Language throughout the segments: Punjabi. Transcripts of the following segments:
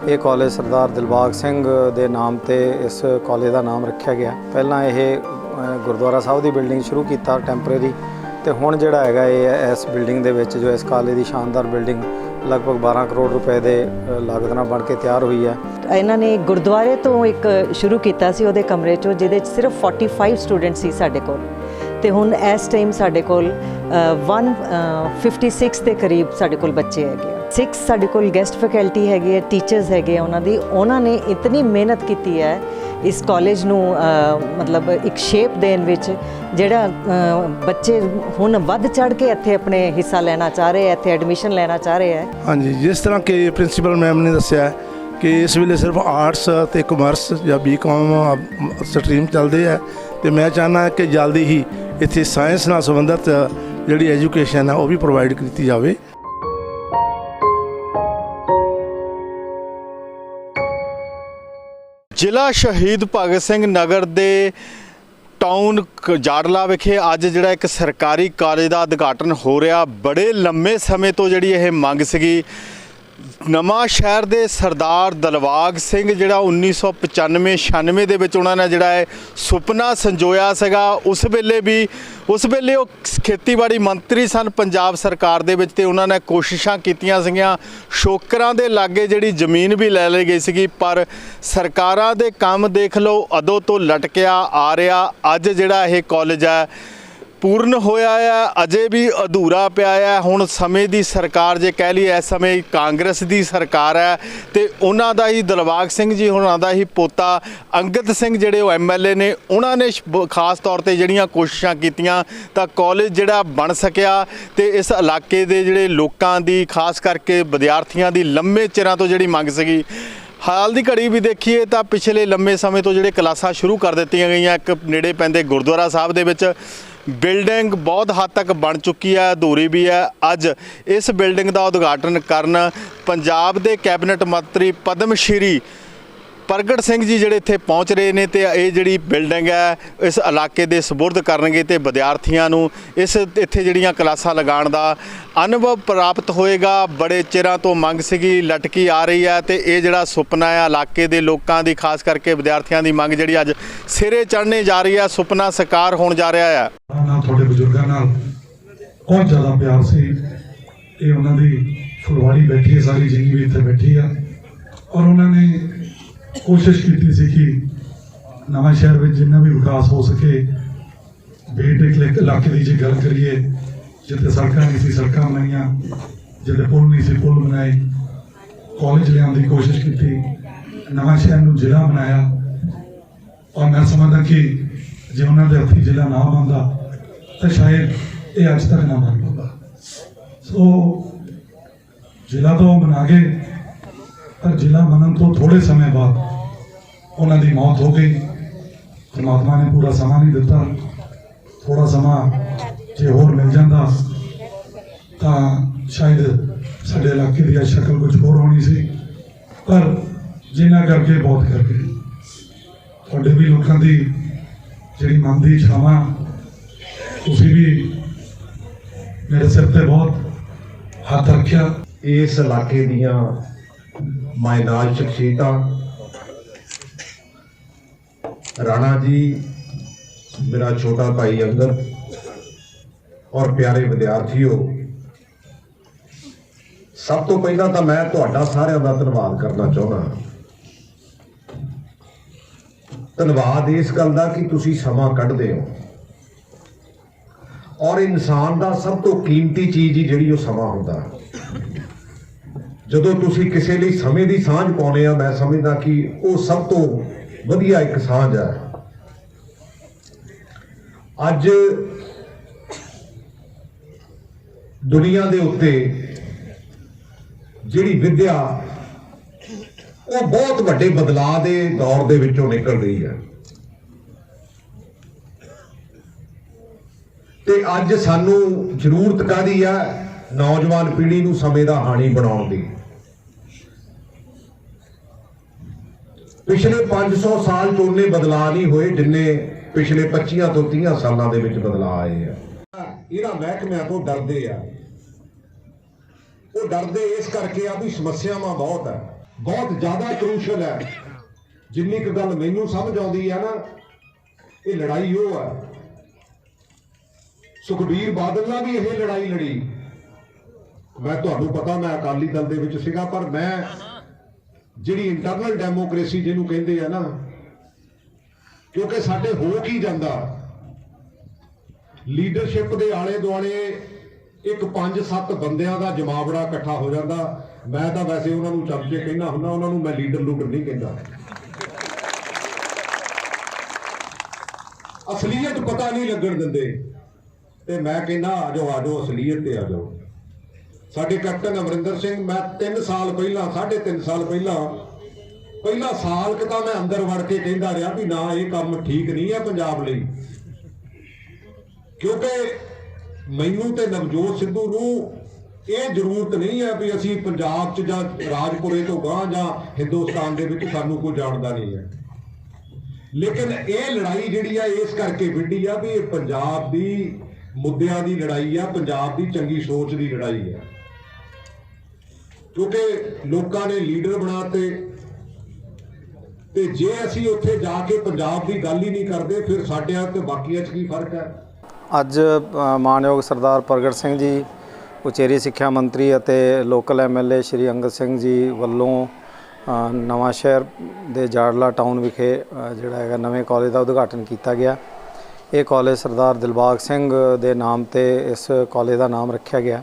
ਇਹ ਕਾਲਜ ਸਰਦਾਰ ਦਿਲਬਾਗ ਸਿੰਘ ਦੇ ਨਾਮ ਤੇ ਇਸ ਕਾਲਜ ਦਾ ਨਾਮ ਰੱਖਿਆ ਗਿਆ। ਪਹਿਲਾਂ ਇਹ ਗੁਰਦੁਆਰਾ ਸਾਹਿਬ ਦੀ ਬਿਲਡਿੰਗ ਸ਼ੁਰੂ ਕੀਤਾ ਟੈਂਪਰੇਰੀ, ਤੇ ਹੁਣ ਜਿਹੜਾ ਹੈਗਾ ਇਹ ਇਸ ਬਿਲਡਿੰਗ ਦੇ ਵਿੱਚ ਜੋ ਇਸ ਕਾਲਜ ਦੀ ਸ਼ਾਨਦਾਰ ਬਿਲਡਿੰਗ ਲਗਭਗ 12 ਕਰੋੜ ਰੁਪਏ ਦੇ ਲਾਗਤ ਨਾਲ ਬਣ ਕੇ ਤਿਆਰ ਹੋਈ ਹੈ। ਇਹਨਾਂ ਨੇ ਗੁਰਦੁਆਰੇ ਤੋਂ ਇੱਕ ਸ਼ੁਰੂ ਕੀਤਾ ਸੀ ਉਹਦੇ ਕਮਰੇ 'ਚੋਂ, ਜਿਹਦੇ 'ਚ ਸਿਰਫ 45 ਸਟੂਡੈਂਟ ਸੀ ਸਾਡੇ ਕੋਲ, ਤੇ ਹੁਣ ਇਸ ਟਾਈਮ ਸਾਡੇ ਕੋਲ 156 ਦੇ ਕਰੀਬ ਸਾਡੇ ਕੋਲ ਬੱਚੇ ਹੈਗੇ। 6 ਸਾਡੇ ਕੋਲ ਗੈਸਟ ਫੈਕਲਟੀ ਹੈਗੇ ਹੈ, ਟੀਚਰਸ ਹੈਗੇ ਉਹਨਾਂ ਨੇ ਇਤਨੀ ਮਿਹਨਤ ਕੀਤੀ ਹੈ ਇਸ ਕਾਲਜ ਨੂੰ ਮਤਲਬ ਇੱਕ ਸ਼ੇਪ ਦੇਣ ਵਿੱਚ, ਜਿਹੜਾ ਬੱਚੇ ਹੁਣ ਵੱਧ ਚੜ ਕੇ ਇੱਥੇ ਆਪਣੇ ਹਿੱਸਾ ਲੈਣਾ ਚਾਹ ਰਹੇ, ਇੱਥੇ ਐਡਮਿਸ਼ਨ ਲੈਣਾ ਚਾਹ ਰਹੇ ਹੈ। ਹਾਂਜੀ, ਜਿਸ ਤਰ੍ਹਾਂ ਕਿ ਪ੍ਰਿੰਸੀਪਲ ਮੈਮ ਨੇ ਦੱਸਿਆ ਕਿ ਇਸ ਵੇਲੇ ਸਿਰਫ ਆਰਟਸ ਅਤੇ ਕਮਰਸ ਜਾਂ ਬੀਕਾਮ ਸਟਰੀਮ ਚੱਲਦੇ ਹੈ, ਤੇ ਮੈਂ ਚਾਹੁੰਦਾ ਕਿ ਜਲਦੀ ਹੀ ਇੱਥੇ ਸਾਇੰਸ ਨਾਲ ਸੰਬੰਧਿਤ ਜਿਹੜੀ ਐਜੂਕੇਸ਼ਨ ਹੈ ਉਹ ਵੀ ਪ੍ਰੋਵਾਈਡ ਕੀਤੀ ਜਾਵੇ। ਜ਼ਿਲ੍ਹਾ ਸ਼ਹੀਦ ਭਗਤ ਸਿੰਘ ਨਗਰ ਦੇ ਟਾਊਨ ਜਾੜਲਾ ਵਿਖੇ ਅੱਜ ਜਿਹੜਾ ਇੱਕ ਸਰਕਾਰੀ ਕਾਲਜ ਦਾ ਉਦਘਾਟਨ ਹੋ ਰਿਹਾ। ਬੜੇ ਲੰਮੇ ਸਮੇਂ ਤੋਂ ਜਿਹੜੀ ਇਹ ਮੰਗ ਸੀਗੀ। ਨਵਾਂ ਸ਼ਹਿਰ ਦੇ ਸਰਦਾਰ ਦਿਲਬਾਗ ਸਿੰਘ ਜਿਹੜਾ 1995-96 ਦੇ ਵਿੱਚ ਉਹਨਾਂ ਨੇ ਜਿਹੜਾ ਹੈ ਸੁਪਨਾ ਸੰਜੋਇਆ ਸੀਗਾ। ਉਸ ਵੇਲੇ ਉਹ ਖੇਤੀਬਾੜੀ ਮੰਤਰੀ ਸਨ ਪੰਜਾਬ ਸਰਕਾਰ ਦੇ ਵਿੱਚ, ਤੇ ਉਹਨਾਂ ਨੇ ਕੋਸ਼ਿਸ਼ਾਂ ਕੀਤੀਆਂ ਸੀਗੀਆਂ। ਸ਼ੋਕਰਾਂ ਦੇ ਲਾਗੇ ਜਿਹੜੀ ਜ਼ਮੀਨ ਵੀ ਲੈ ਲਈ ਗਈ ਸੀਗੀ, ਪਰ ਸਰਕਾਰਾਂ ਦੇ ਕੰਮ ਦੇਖ ਲਓ ਅਦੋਂ ਤੋਂ ਲਟਕਿਆ ਆ ਰਿਹਾ। ਅੱਜ ਜਿਹੜਾ ਇਹ ਕਾਲਜ ਹੈ ਪੂਰਨ ਹੋਇਆ ਹੈ, ਅਜੇ ਵੀ ਅਧੂਰਾ ਪਿਆ ਹੈ। ਹੁਣ ਸਮੇਂ ਦੀ ਸਰਕਾਰ ਜੇ ਕਹਿ ਲਈਏ, ਇਸ ਸਮੇਂ ਕਾਂਗਰਸ ਦੀ ਸਰਕਾਰ ਹੈ, ਤੇ ਉਹਨਾਂ ਦਾ ਹੀ ਦਿਲਬਾਗ ਸਿੰਘ ਜੀ ਉਹਨਾਂ ਦਾ ਹੀ ਪੋਤਾ ਅੰਗਦ ਸਿੰਘ ਜਿਹੜੇ ਉਹ MLA ਨੇ, ਉਹਨਾਂ ਨੇ ਖਾਸ ਤੌਰ ਤੇ ਜਿਹੜੀਆਂ ਕੋਸ਼ਿਸ਼ਾਂ ਕੀਤੀਆਂ ਤਾਂ ਕਾਲਜ ਜਿਹੜਾ ਬਣ ਸਕਿਆ। ਤੇ ਇਸ ਇਲਾਕੇ ਦੇ ਜਿਹੜੇ ਲੋਕਾਂ ਦੀ, ਖਾਸ ਕਰਕੇ ਵਿਦਿਆਰਥੀਆਂ ਦੀ ਲੰਮੇ ਚਿਰਾਂ ਤੋਂ ਜਿਹੜੀ ਮੰਗ ਸੀਗੀ। ਹਾਲ ਦੀ ਘੜੀ ਵੀ ਦੇਖੀਏ ਤਾਂ ਪਿਛਲੇ ਲੰਮੇ ਸਮੇਂ ਤੋਂ ਜਿਹੜੇ ਕਲਾਸਾਂ ਸ਼ੁਰੂ ਕਰ ਦਿੱਤੀਆਂ ਗਈਆਂ। ਇੱਕ ਨੇੜੇ ਪੈਂਦੇ ਗੁਰਦੁਆਰਾ ਸਾਹਿਬ ਦੇ ਵਿੱਚ ਬਿਲਡਿੰਗ ਬਹੁਤ ਹੱਦ ਤੱਕ ਬਣ ਚੁੱਕੀ ਹੈ, ਅਧੂਰੀ ਵੀ ਹੈ। ਅੱਜ ਇਸ ਬਿਲਡਿੰਗ ਦਾ ਉਦਘਾਟਨ ਕਰਨ ਪੰਜਾਬ ਦੇ ਕੈਬਨਿਟ ਮੰਤਰੀ ਪਦਮ ਸ਼੍ਰੀ ਪ੍ਰਗਟ ਸਿੰਘ ਜੀ ਜਿਹੜੇ ਇੱਥੇ ਪਹੁੰਚ ਰਹੇ ਨੇ, ਤੇ ਇਹ ਜਿਹੜੀ ਬਿਲਡਿੰਗ ਹੈ ਇਸ ਇਲਾਕੇ ਦੇ ਸਪੁਰਦ ਕਰਨਗੇ, ਤੇ ਵਿਦਿਆਰਥੀਆਂ ਨੂੰ ਇੱਥੇ ਜਿਹੜੀਆਂ ਕਲਾਸਾਂ ਲਗਾਉਣ ਦਾ ਅਨੁਭਵ ਪ੍ਰਾਪਤ ਹੋਏਗਾ। ਬੜੇ ਚਿਰਾਂ ਤੋਂ ਮੰਗ ਸੀਗੀ, ਲਟਕੀ ਆ ਰਹੀ ਹੈ, ਤੇ ਇਹ ਜਿਹੜਾ ਸੁਪਨਾ ਹੈ ਇਲਾਕੇ ਦੇ ਲੋਕਾਂ ਦੀ, ਖਾਸ ਕਰਕੇ ਵਿਦਿਆਰਥੀਆਂ ਦੀ ਮੰਗ ਜਿਹੜੀ ਅੱਜ ਸਿਰੇ ਚੜ੍ਹਨੇ ਜਾ ਰਹੀ ਹੈ, ਸੁਪਨਾ ਸਾਕਾਰ ਹੋਣ ਜਾ ਰਿਹਾ ਹੈ। ਤੁਹਾਡੇ ਬਜ਼ੁਰਗਾਂ ਨਾਲ ਬਹੁਤ ਜ਼ਿਆਦਾ ਪਿਆਰ ਸੀ। ਇਹ ਉਹਨਾਂ ਦੀ ਫੁਲਵਾੜੀ ਬੈਠੀ ਹੈ, ਸਾਰੀ ਜ਼ਿੰਦਗੀ ਇੱਥੇ ਬੈਠੀ ਆ, ਔਰ ਉਹਨਾਂ ਨੇ ਕੋਸ਼ਿਸ਼ ਕੀਤੀ ਸੀ ਕਿ ਨਵਾਂ ਸ਼ਹਿਰ ਵਿੱਚ ਜਿੰਨਾ ਵੀ ਵਿਕਾਸ ਹੋ ਸਕੇ, ਬੇਟੇ ਇਲਾਕੇ ਦੀ ਜੇ ਗੱਲ ਕਰੀਏ, ਜਿੱਥੇ ਸੜਕਾਂ ਨਹੀਂ ਸੀ ਸੜਕਾਂ ਬਣਾਈਆਂ, ਜਿੱਥੇ ਪੁਲ ਨਹੀਂ ਸੀ ਪੁਲ ਬਣਾਏ, ਕਾਲਜ ਲਿਆਉਣ ਦੀ ਕੋਸ਼ਿਸ਼ ਕੀਤੀ, ਨਵਾਂ ਸ਼ਹਿਰ ਨੂੰ ਜ਼ਿਲ੍ਹਾ ਬਣਾਇਆ। ਔਰ ਮੈਂ ਸਮਝਦਾ ਕਿ ਜੇ ਉਹਨਾਂ ਦੇ ਹੱਥੀਂ ਜ਼ਿਲ੍ਹਾ ਨਾ ਬਣਦਾ ਤਾਂ ਸ਼ਾਇਦ ਇਹ ਅੱਜ ਤੱਕ ਨਾ ਬਣ ਪਾਉਂਦਾ। ਸੋ ਜ਼ਿਲ੍ਹਾ ਤਾਂ ਉਹ ਬਣਾ ਗਏ, ਪਰ ਜ਼ਿਲ੍ਹਾ ਬਣਨ ਤੋਂ ਥੋੜ੍ਹੇ ਸਮੇਂ ਬਾਅਦ ਉਹਨਾਂ ਦੀ ਮੌਤ ਹੋ ਗਈ। ਪਰਮਾਤਮਾ ਨੇ ਪੂਰਾ ਸਮਾਂ ਨਹੀਂ ਦਿੱਤਾ। ਥੋੜ੍ਹਾ ਸਮਾਂ ਜੇ ਹੋਰ ਮਿਲ ਜਾਂਦਾ ਤਾਂ ਸ਼ਾਇਦ ਸਾਡੇ ਇਲਾਕੇ ਦੀ ਸ਼ਕਲ ਕੁਝ ਹੋਰ ਹੋਣੀ ਸੀ, ਪਰ ਜਿਨ੍ਹਾਂ ਕਰਕੇ ਬਹੁਤ ਕਰਕੇ ਤੁਹਾਡੇ ਵੀ ਲੋਕਾਂ ਦੀ ਜਿਹੜੀ ਮਨ ਦੀ ਇੱਛਾਵਾਂ, ਤੁਸੀਂ ਵੀ ਮੇਰੇ ਸਿਰ ਤੇ ਬਹੁਤ ਹੱਥ ਰੱਖਿਆ। ਇਸ ਇਲਾਕੇ ਦੀਆਂ ਮਾਇਨਾਜ ਸ਼ਖਸੀਅਤਾਂ, ਰਾਣਾ ਜੀ, ਮੇਰਾ ਛੋਟਾ ਭਾਈ ਅੰਗਦ, ਔਰ ਪਿਆਰੇ ਵਿਦਿਆਰਥੀਓ, ਸਭ ਤੋਂ ਪਹਿਲਾਂ ਤਾਂ ਮੈਂ ਤੁਹਾਡਾ ਸਾਰਿਆਂ ਦਾ ਧੰਨਵਾਦ ਕਰਨਾ ਚਾਹੁੰਦਾ। ਧੰਨਵਾਦ ਇਸ ਗੱਲ ਦਾ ਕਿ ਤੁਸੀਂ ਸਮਾਂ ਕੱਢਦੇ ਹੋ, ਔਰ ਇਨਸਾਨ ਦਾ ਸਭ ਤੋਂ ਕੀਮਤੀ ਚੀਜ਼ ਹੀ ਜਿਹੜੀ ਉਹ ਸਮਾਂ ਹੁੰਦਾ। ਜਦੋਂ ਤੁਸੀਂ ਕਿਸੇ ਲਈ ਸਮੇਂ ਦੀ ਸਾਂਝ ਪਾਉਂਦੇ ਆ, ਮੈਂ ਸਮਝਦਾ ਕਿ ਉਹ ਸਭ ਤੋਂ ਵਧੀਆ ਇੱਕ ਸਾਂਝ ਹੈ। ਅੱਜ ਦੁਨੀਆ ਦੇ ਉੱਤੇ ਜਿਹੜੀ ਵਿੱਦਿਆ ਉਹ ਬਹੁਤ ਵੱਡੇ ਬਦਲਾਅ ਦੇ ਦੌਰ ਦੇ ਵਿੱਚੋਂ ਨਿਕਲ ਰਹੀ ਹੈ, ਤੇ ਅੱਜ ਸਾਨੂੰ ਜ਼ਰੂਰਤ ਕਾਹਦੀ ਹੈ? ਨੌਜਵਾਨ ਪੀੜ੍ਹੀ ਨੂੰ ਸਮੇਂ ਦਾ ਹਾਣੀ ਬਣਾਉਣ ਦੀ। ਪਿਛਲੇ 500 ਸਾਲ ਚ ਉਹਨੇ ਬਦਲਾਅ ਨਹੀਂ ਹੋਏ ਜਿੰਨੇ ਪਿਛਲੇ 25 ਤੋਂ 30 ਸਾਲਾਂ ਦੇ ਵਿੱਚ ਬਦਲਾਅ ਆਏ ਆ। ਇਹਨਾਂ ਮਹਿਕਮਿਆਂ ਤੋਂ ਡਰਦੇ ਆ। ਉਹ ਡਰਦੇ ਇਸ ਕਰਕੇ ਆ ਵੀ ਸਮੱਸਿਆਵਾਂ ਬਹੁਤ ਹੈ। ਬਹੁਤ ਜ਼ਿਆਦਾ ਕਰੂਸ਼ਲ ਹੈ। ਜਿੰਨੀ ਕੁ ਗੱਲ ਮੈਨੂੰ ਸਮਝ ਆਉਂਦੀ ਹੈ ਨਾ, ਇਹ ਲੜਾਈ ਉਹ ਹੈ। ਸੁਖਬੀਰ ਬਾਦਲ ਨਾਲ ਵੀ ਇਹ ਲੜਾਈ ਲੜੀ। ਮੈਂ ਤੁਹਾਨੂੰ ਪਤਾ ਮੈਂ ਅਕਾਲੀ ਦਲ ਦੇ ਵਿੱਚ ਸੀਗਾ, ਪਰ ਮੈਂ ਜਿਹੜੀ ਇੰਟਰਨਲ ਡੈਮੋਕ੍ਰੇਸੀ ਜਿਹਨੂੰ ਕਹਿੰਦੇ ਆ ਨਾ, ਕਿਉਂਕਿ ਸਾਡੇ ਹੋ ਕੀ ਜਾਂਦਾ, ਲੀਡਰਸ਼ਿਪ ਦੇ ਆਲੇ ਦੁਆਲੇ ਇੱਕ 5-7 ਬੰਦਿਆਂ ਦਾ ਜਮਾਵੜਾ ਇਕੱਠਾ ਹੋ ਜਾਂਦਾ। ਮੈਂ ਤਾਂ ਵੈਸੇ ਉਹਨਾਂ ਨੂੰ ਚਮਚੇ ਕਹਿੰਦਾ ਹੁੰਦਾ, ਉਹਨਾਂ ਨੂੰ ਮੈਂ ਲੀਡਰ ਲੂਡਰ ਨਹੀਂ ਕਹਿੰਦਾ। ਅਸਲੀਅਤ ਪਤਾ ਨਹੀਂ ਲੱਗਣ ਦਿੰਦੇ, ਤੇ ਮੈਂ ਕਹਿੰਦਾ ਆ ਜਾਓ ਅਸਲੀਅਤ ਤੇ ਆ ਜਾਓ। ਸਾਡੇ ਕੈਪਟਨ ਅਮਰਿੰਦਰ ਸਿੰਘ, ਮੈਂ 3 ਸਾਲ ਪਹਿਲਾਂ 3.5 ਸਾਲ ਪਹਿਲਾਂ ਸਾਲ ਕਿ ਤਾਂ ਮੈਂ ਅੰਦਰ ਵੜ ਕੇ ਕਹਿੰਦਾ ਰਿਹਾ ਵੀ ਨਾ ਇਹ ਕੰਮ ਠੀਕ ਨਹੀਂ ਹੈ ਪੰਜਾਬ ਲਈ, ਕਿਉਂਕਿ ਮੈਨੂੰ ਤੇ ਨਵਜੋਤ ਸਿੱਧੂ ਨੂੰ ਇਹ ਜ਼ਰੂਰਤ ਨਹੀਂ ਹੈ ਵੀ ਅਸੀਂ ਪੰਜਾਬ 'ਚ ਜਾਂ ਰਾਜਪੁਰੇ ਤੋਂ ਗਾਂਹ ਜਾਂ ਹਿੰਦੁਸਤਾਨ ਦੇ ਵਿੱਚ ਸਾਨੂੰ ਕੋਈ ਜਾਣਦਾ ਨਹੀਂ ਹੈ। ਲੇਕਿਨ ਇਹ ਲੜਾਈ ਜਿਹੜੀ ਆ ਇਸ ਕਰਕੇ ਵਿੱਢੀ ਆ ਵੀ ਇਹ ਪੰਜਾਬ ਦੀ ਮੁੱਦਿਆਂ ਦੀ ਲੜਾਈ ਆ, ਪੰਜਾਬ ਦੀ ਚੰਗੀ ਸੋਚ ਦੀ ਲੜਾਈ ਆ। ਕਿਉਂਕਿ ਲੋਕਾਂ ਨੇ ਲੀਡਰ ਬਣਾਤੇ, ਤੇ ਜੇ ਅਸੀਂ ਉੱਥੇ ਜਾ ਕੇ ਪੰਜਾਬ ਦੀ ਗੱਲ ਹੀ ਨਹੀਂ ਕਰਦੇ, ਫਿਰ ਸਾਡਿਆਂ ਤੇ ਬਾਕੀਆਂ 'ਚ ਕੀ ਫਰਕ ਹੈ। ਅੱਜ ਮਾਨਯੋਗ ਸਰਦਾਰ ਪ੍ਰਗਟ ਸਿੰਘ ਜੀ, ਉਚੇਰੀ ਸਿੱਖਿਆ ਮੰਤਰੀ ਅਤੇ ਲੋਕਲ MLA ਸ਼੍ਰੀ ਅੰਗਦ ਸਿੰਘ ਜੀ ਵੱਲੋਂ ਨਵਾਂ ਸ਼ਹਿਰ ਦੇ ਜਾੜਲਾ ਟਾਊਨ ਵਿਖੇ ਜਿਹੜਾ ਹੈਗਾ ਨਵੇਂ ਕਾਲਜ ਦਾ ਉਦਘਾਟਨ ਕੀਤਾ ਗਿਆ। ਇਹ ਕਾਲਜ ਸਰਦਾਰ ਦਿਲਬਾਗ ਸਿੰਘ ਦੇ ਨਾਮ ਤੇ ਇਸ ਕਾਲਜ ਦਾ ਨਾਮ ਰੱਖਿਆ ਗਿਆ।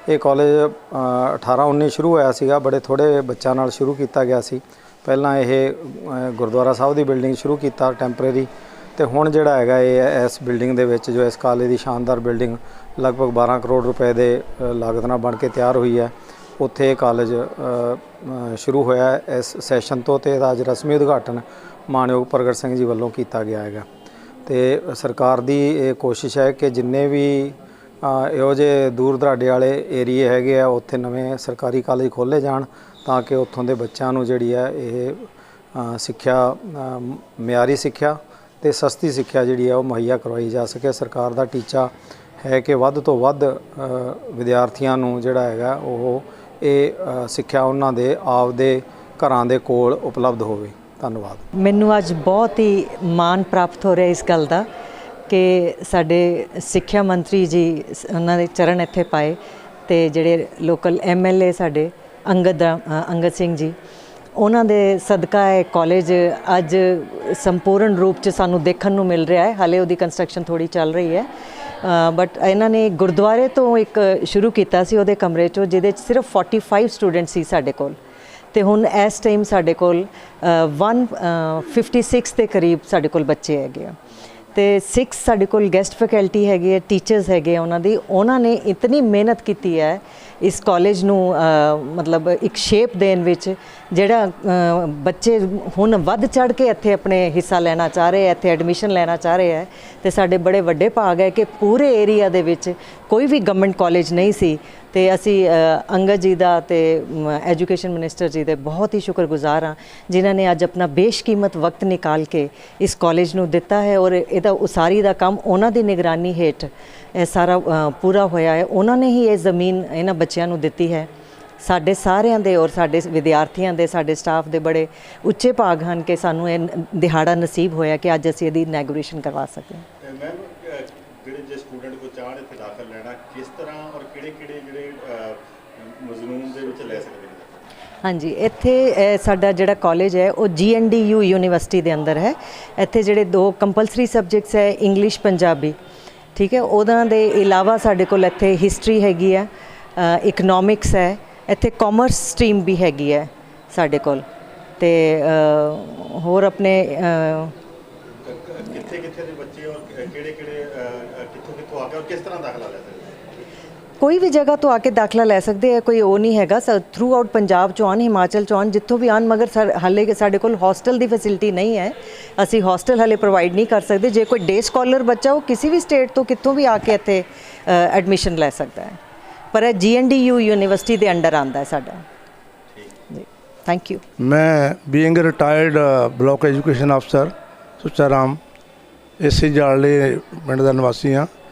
ਇਹ ਕਾਲਜ 1819 ਸ਼ੁਰੂ ਹੋਇਆ ਸੀਗਾ, ਬੜੇ ਥੋੜੇ ਬੱਚਿਆਂ ਨਾਲ ਸ਼ੁਰੂ ਕੀਤਾ ਗਿਆ ਸੀ। ਪਹਿਲਾਂ ਇਹ ਗੁਰਦੁਆਰਾ ਸਾਹਿਬ ਦੀ ਬਿਲਡਿੰਗ ਸ਼ੁਰੂ ਕੀਤਾ ਟੈਂਪਰੇਰੀ, ਤੇ ਹੁਣ ਜਿਹੜਾ ਹੈਗਾ ਇਹ ਇਸ ਬਿਲਡਿੰਗ ਦੇ ਵਿੱਚ ਜੋ ਇਸ ਕਾਲਜ ਦੀ ਸ਼ਾਨਦਾਰ ਬਿਲਡਿੰਗ ਲਗਭਗ 12 ਕਰੋੜ ਰੁਪਏ ਦੇ ਲਾਗਤ ਨਾਲ ਬਣ ਕੇ ਤਿਆਰ ਹੋਈ ਹੈ, ਉੱਥੇ ਇਹ ਕਾਲਜ ਸ਼ੁਰੂ ਹੋਇਆ ਇਸ ਸੈਸ਼ਨ ਤੋਂ, ਤੇ ਇਹਦਾ ਅੱਜ ਰਸਮੀ ਉਦਘਾਟਨ ਮਾਨਯੋਗ ਪ੍ਰਗਟ ਸਿੰਘ ਜੀ ਵੱਲੋਂ ਕੀਤਾ ਗਿਆ ਹੈਗਾ। ਤੇ ਸਰਕਾਰ ਦੀ ਇਹ ਕੋਸ਼ਿਸ਼ ਹੈ ਕਿ ਜਿੰਨੇ ਵੀ ਇਹੋ ਜਿਹੇ ਦੂਰ ਦਰਾਡੇ ਵਾਲੇ ਏਰੀਏ ਹੈਗੇ ਆ, ਉੱਥੇ ਨਵੇਂ ਸਰਕਾਰੀ ਕਾਲਜ ਖੋਲ੍ਹੇ ਜਾਣ ਤਾਂ ਕਿ ਉੱਥੋਂ ਦੇ ਬੱਚਿਆਂ ਨੂੰ ਜਿਹੜੀ ਹੈ ਇਹ ਸਿੱਖਿਆ, ਮਿਆਰੀ ਸਿੱਖਿਆ ਤੇ ਸਸਤੀ ਸਿੱਖਿਆ ਜਿਹੜੀ ਹੈ ਉਹ ਮੁਹੱਈਆ ਕਰਵਾਈ ਜਾ ਸਕੇ। ਸਰਕਾਰ ਦਾ ਟੀਚਾ ਹੈ ਕਿ ਵੱਧ ਤੋਂ ਵੱਧ ਵਿਦਿਆਰਥੀਆਂ ਨੂੰ ਜਿਹੜਾ ਹੈਗਾ ਉਹ ਇਹ ਸਿੱਖਿਆ ਉਹਨਾਂ ਦੇ ਆਪਦੇ ਘਰਾਂ ਦੇ ਕੋਲ ਉਪਲਬਧ ਹੋਵੇ। ਧੰਨਵਾਦ। ਮੈਨੂੰ ਅੱਜ ਬਹੁਤ ਹੀ ਮਾਣ ਪ੍ਰਾਪਤ ਹੋ ਰਿਹਾ ਇਸ ਗੱਲ ਦਾ ਕਿ ਸਾਡੇ ਸਿੱਖਿਆ ਮੰਤਰੀ ਜੀ ਉਹਨਾਂ ਦੇ ਚਰਨ ਇੱਥੇ ਪਾਏ, ਤੇ ਜਿਹੜੇ ਲੋਕਲ MLA ਸਾਡੇ ਅੰਗਦ ਸਿੰਘ ਜੀ, ਉਹਨਾਂ ਦੇ ਸਦਕਾ ਇਹ ਕਾਲਜ ਅੱਜ ਸੰਪੂਰਨ ਰੂਪ 'ਚ ਸਾਨੂੰ ਦੇਖਣ ਨੂੰ ਮਿਲ ਰਿਹਾ ਹੈ। ਹਾਲੇ ਉਹਦੀ ਕੰਸਟਰਕਸ਼ਨ ਥੋੜੀ ਚੱਲ ਰਹੀ ਹੈ, ਬਟ ਇਹਨਾਂ ਨੇ ਗੁਰਦੁਆਰੇ ਤੋਂ ਇੱਕ ਸ਼ੁਰੂ ਕੀਤਾ ਸੀ ਉਹਦੇ ਕਮਰੇ 'ਚੋਂ, ਜਿਹਦੇ 'ਚ ਸਿਰਫ 45 ਸਟੂਡੈਂਟ ਸੀ ਸਾਡੇ ਕੋਲ, ਤੇ ਹੁਣ ਇਸ ਟਾਈਮ ਸਾਡੇ ਕੋਲ 156 ਦੇ ਕਰੀਬ ਸਾਡੇ ਕੋਲ ਬੱਚੇ ਹੈਗੇ ਆ, ਤੇ 6 ਸਾਡੇ ਕੋਲ ਗੈਸਟ ਫੈਕਲਟੀ ਹੈਗੇ, ਟੀਚਰਸ ਹੈਗੇ ਉਹਨਾਂ ਦੀ। ਉਹਨਾਂ ਨੇ ਇਤਨੀ ਮਿਹਨਤ ਕੀਤੀ ਹੈ ਇਸ ਕਾਲਜ ਨੂੰ ਮਤਲਬ ਇੱਕ ਸ਼ੇਪ ਦੇਣ ਵਿੱਚ, ਜਿਹੜਾ ਬੱਚੇ ਹੁਣ ਵੱਧ ਚੜ੍ਹ ਕੇ ਇੱਥੇ ਆਪਣੇ ਹਿੱਸਾ ਲੈਣਾ ਚਾਹ ਰਹੇ, ਇੱਥੇ ਐਡਮਿਸ਼ਨ ਲੈਣਾ ਚਾਹ ਰਹੇ ਹੈ। ਤੇ ਸਾਡੇ ਬੜੇ ਵੱਡੇ ਭਾਗ ਹੈ ਕਿ ਪੂਰੇ ਏਰੀਆ ਦੇ ਵਿੱਚ ਕੋਈ ਵੀ ਗਵਰਨਮੈਂਟ ਕਾਲਜ ਨਹੀਂ ਸੀ, ਤੇ ਅਸੀਂ ਅੰਗਦ ਜੀ ਦਾ ਤੇ ਐਜੂਕੇਸ਼ਨ ਮਿਨਿਸਟਰ ਜੀ ਦੇ ਬਹੁਤ ਹੀ ਸ਼ੁਕਰਗੁਜ਼ਾਰ ਹਾਂ, ਜਿਨ੍ਹਾਂ ਨੇ ਅੱਜ ਆਪਣਾ ਬੇਸ਼ਕੀਮਤ ਵਕਤ ਨਿਕਾਲ ਕੇ ਇਸ ਕਾਲਜ ਨੂੰ ਦਿੱਤਾ ਹੈ। ਔਰ ਇਹਦਾ ਉਸਾਰੀ ਦਾ ਕੰਮ ਉਹਨਾਂ ਦੀ ਨਿਗਰਾਨੀ ਹੇਠ ਇਹ ਸਾਰਾ ਪੂਰਾ ਹੋਇਆ ਹੈ। ਉਹਨਾਂ ਨੇ ਹੀ ਇਹ ਜ਼ਮੀਨ ਇਹਨਾਂ ਬੱਚਿਆਂ ਨੂੰ ਦਿੱਤੀ ਹੈ। ਸਾਡੇ ਸਾਰਿਆਂ ਦੇ ਔਰ ਸਾਡੇ ਵਿਦਿਆਰਥੀਆਂ ਦੇ, ਸਾਡੇ ਸਟਾਫ ਦੇ ਬੜੇ ਉੱਚੇ ਭਾਗ ਹਨ ਕਿ ਸਾਨੂੰ ਇਹ ਦਿਹਾੜਾ ਨਸੀਬ ਹੋਇਆ ਕਿ ਅੱਜ ਅਸੀਂ ਇਹਦੀ ਇਨੈਗੋਰੇਸ਼ਨ ਕਰਵਾ ਸਕੇ। ਮੈਮ, ਜਿਹੜੇ ਜੇ ਸਟੂਡੈਂਟ ਕੋ ਚਾਹਣ ਇੱਥੇ ਦਾਖਲ ਲੈਣਾ, ਕਿਸ ਤਰ੍ਹਾਂ ਔਰ ਕਿਹੜੇ ਜਿਹੜੇ ਮਜ਼ਮੂਨ ਦੇ ਵਿੱਚ ਲੈ ਸਕਦੇ ਨੇ? ਹਾਂਜੀ, ਇੱਥੇ ਸਾਡਾ ਜਿਹੜਾ ਕਾਲਜ ਹੈ ਉਹ GNDU ਯੂਨੀਵਰਸਿਟੀ ਦੇ ਅੰਦਰ ਹੈ। ਇੱਥੇ ਜਿਹੜੇ 2 ਕੰਪਲਸਰੀ ਸਬਜੈਕਟਸ ਹੈ, ਇੰਗਲਿਸ਼, ਪੰਜਾਬੀ, ਠੀਕ ਹੈ। ਉਹਨਾਂ ਦੇ ਇਲਾਵਾ ਸਾਡੇ ਕੋਲ ਇੱਥੇ ਹਿਸਟਰੀ ਹੈਗੀ ਹੈ, ਇਕਨੋਮਿਕਸ ਹੈ, ਇੱਥੇ ਕਾਮਰਸ ਸਟਰੀਮ ਵੀ ਹੈਗੀ ਹੈ ਸਾਡੇ ਕੋਲ, ਤੇ ਹੋਰ ਆਪਣੇ ਕਿੱਥੇ ਦੇ ਬੱਚੇ ਔਰ ਕਿਹੜੇ ਕਿੱਥੋਂ ਆ ਕੇ ਔਰ ਕਿਸ ਤਰ੍ਹਾਂ ਦਾਖਲਾ ਲੈ ਸਕਦੇ? ਕੋਈ ਵੀ ਜਗ੍ਹਾ ਤੋਂ ਆ ਕੇ ਦਾਖਲਾ ਲੈ ਸਕਦੇ ਆ, ਕੋਈ ਉਹ ਨਹੀਂ ਹੈਗਾ। ਥਰੂ ਆਊਟ ਪੰਜਾਬ 'ਚੋਂ ਆਉਣ, ਹਿਮਾਚਲ 'ਚੋਂ ਆਉਣ, ਜਿੱਥੋਂ ਵੀ ਆਉਣ, ਮਗਰ ਹਾਲੇ ਸਾਡੇ ਕੋਲ ਹੋਸਟਲ ਦੀ ਫੈਸਿਲਿਟੀ ਨਹੀਂ ਹੈ। ਅਸੀਂ ਹੋਸਟਲ ਹਾਲੇ ਪ੍ਰੋਵਾਈਡ ਨਹੀਂ ਕਰ ਸਕਦੇ। ਜੇ ਕੋਈ ਡੇ ਸਕਾਲਰ ਬੱਚਾ ਉਹ ਕਿਸੇ ਵੀ ਸਟੇਟ ਤੋਂ ਕਿੱਥੋਂ ਵੀ ਆ ਕੇ ਇੱਥੇ ਐਡਮਿਸ਼ਨ ਲੈ ਸਕਦਾ ਹੈ, ਪਰ ਇਹ GNDU ਯੂਨੀਵਰਸਿਟੀ ਦੇ ਅੰਡਰ ਆਉਂਦਾ ਹੈ ਸਾਡਾ ਜੀ। Thank you. ਮੈਂ ਬੀਇੰਗ ਰਿਟਾਇਰਡ ਬਲਾਕ ਐਜੂਕੇਸ਼ਨ ਅਫਸਰ ਸੁੱਚਾ ਰਾਮ, ਇਸੇ ਜਾੜਲੇ ਪਿੰਡ ਦਾ ਨਿਵਾਸੀ ਹਾਂ,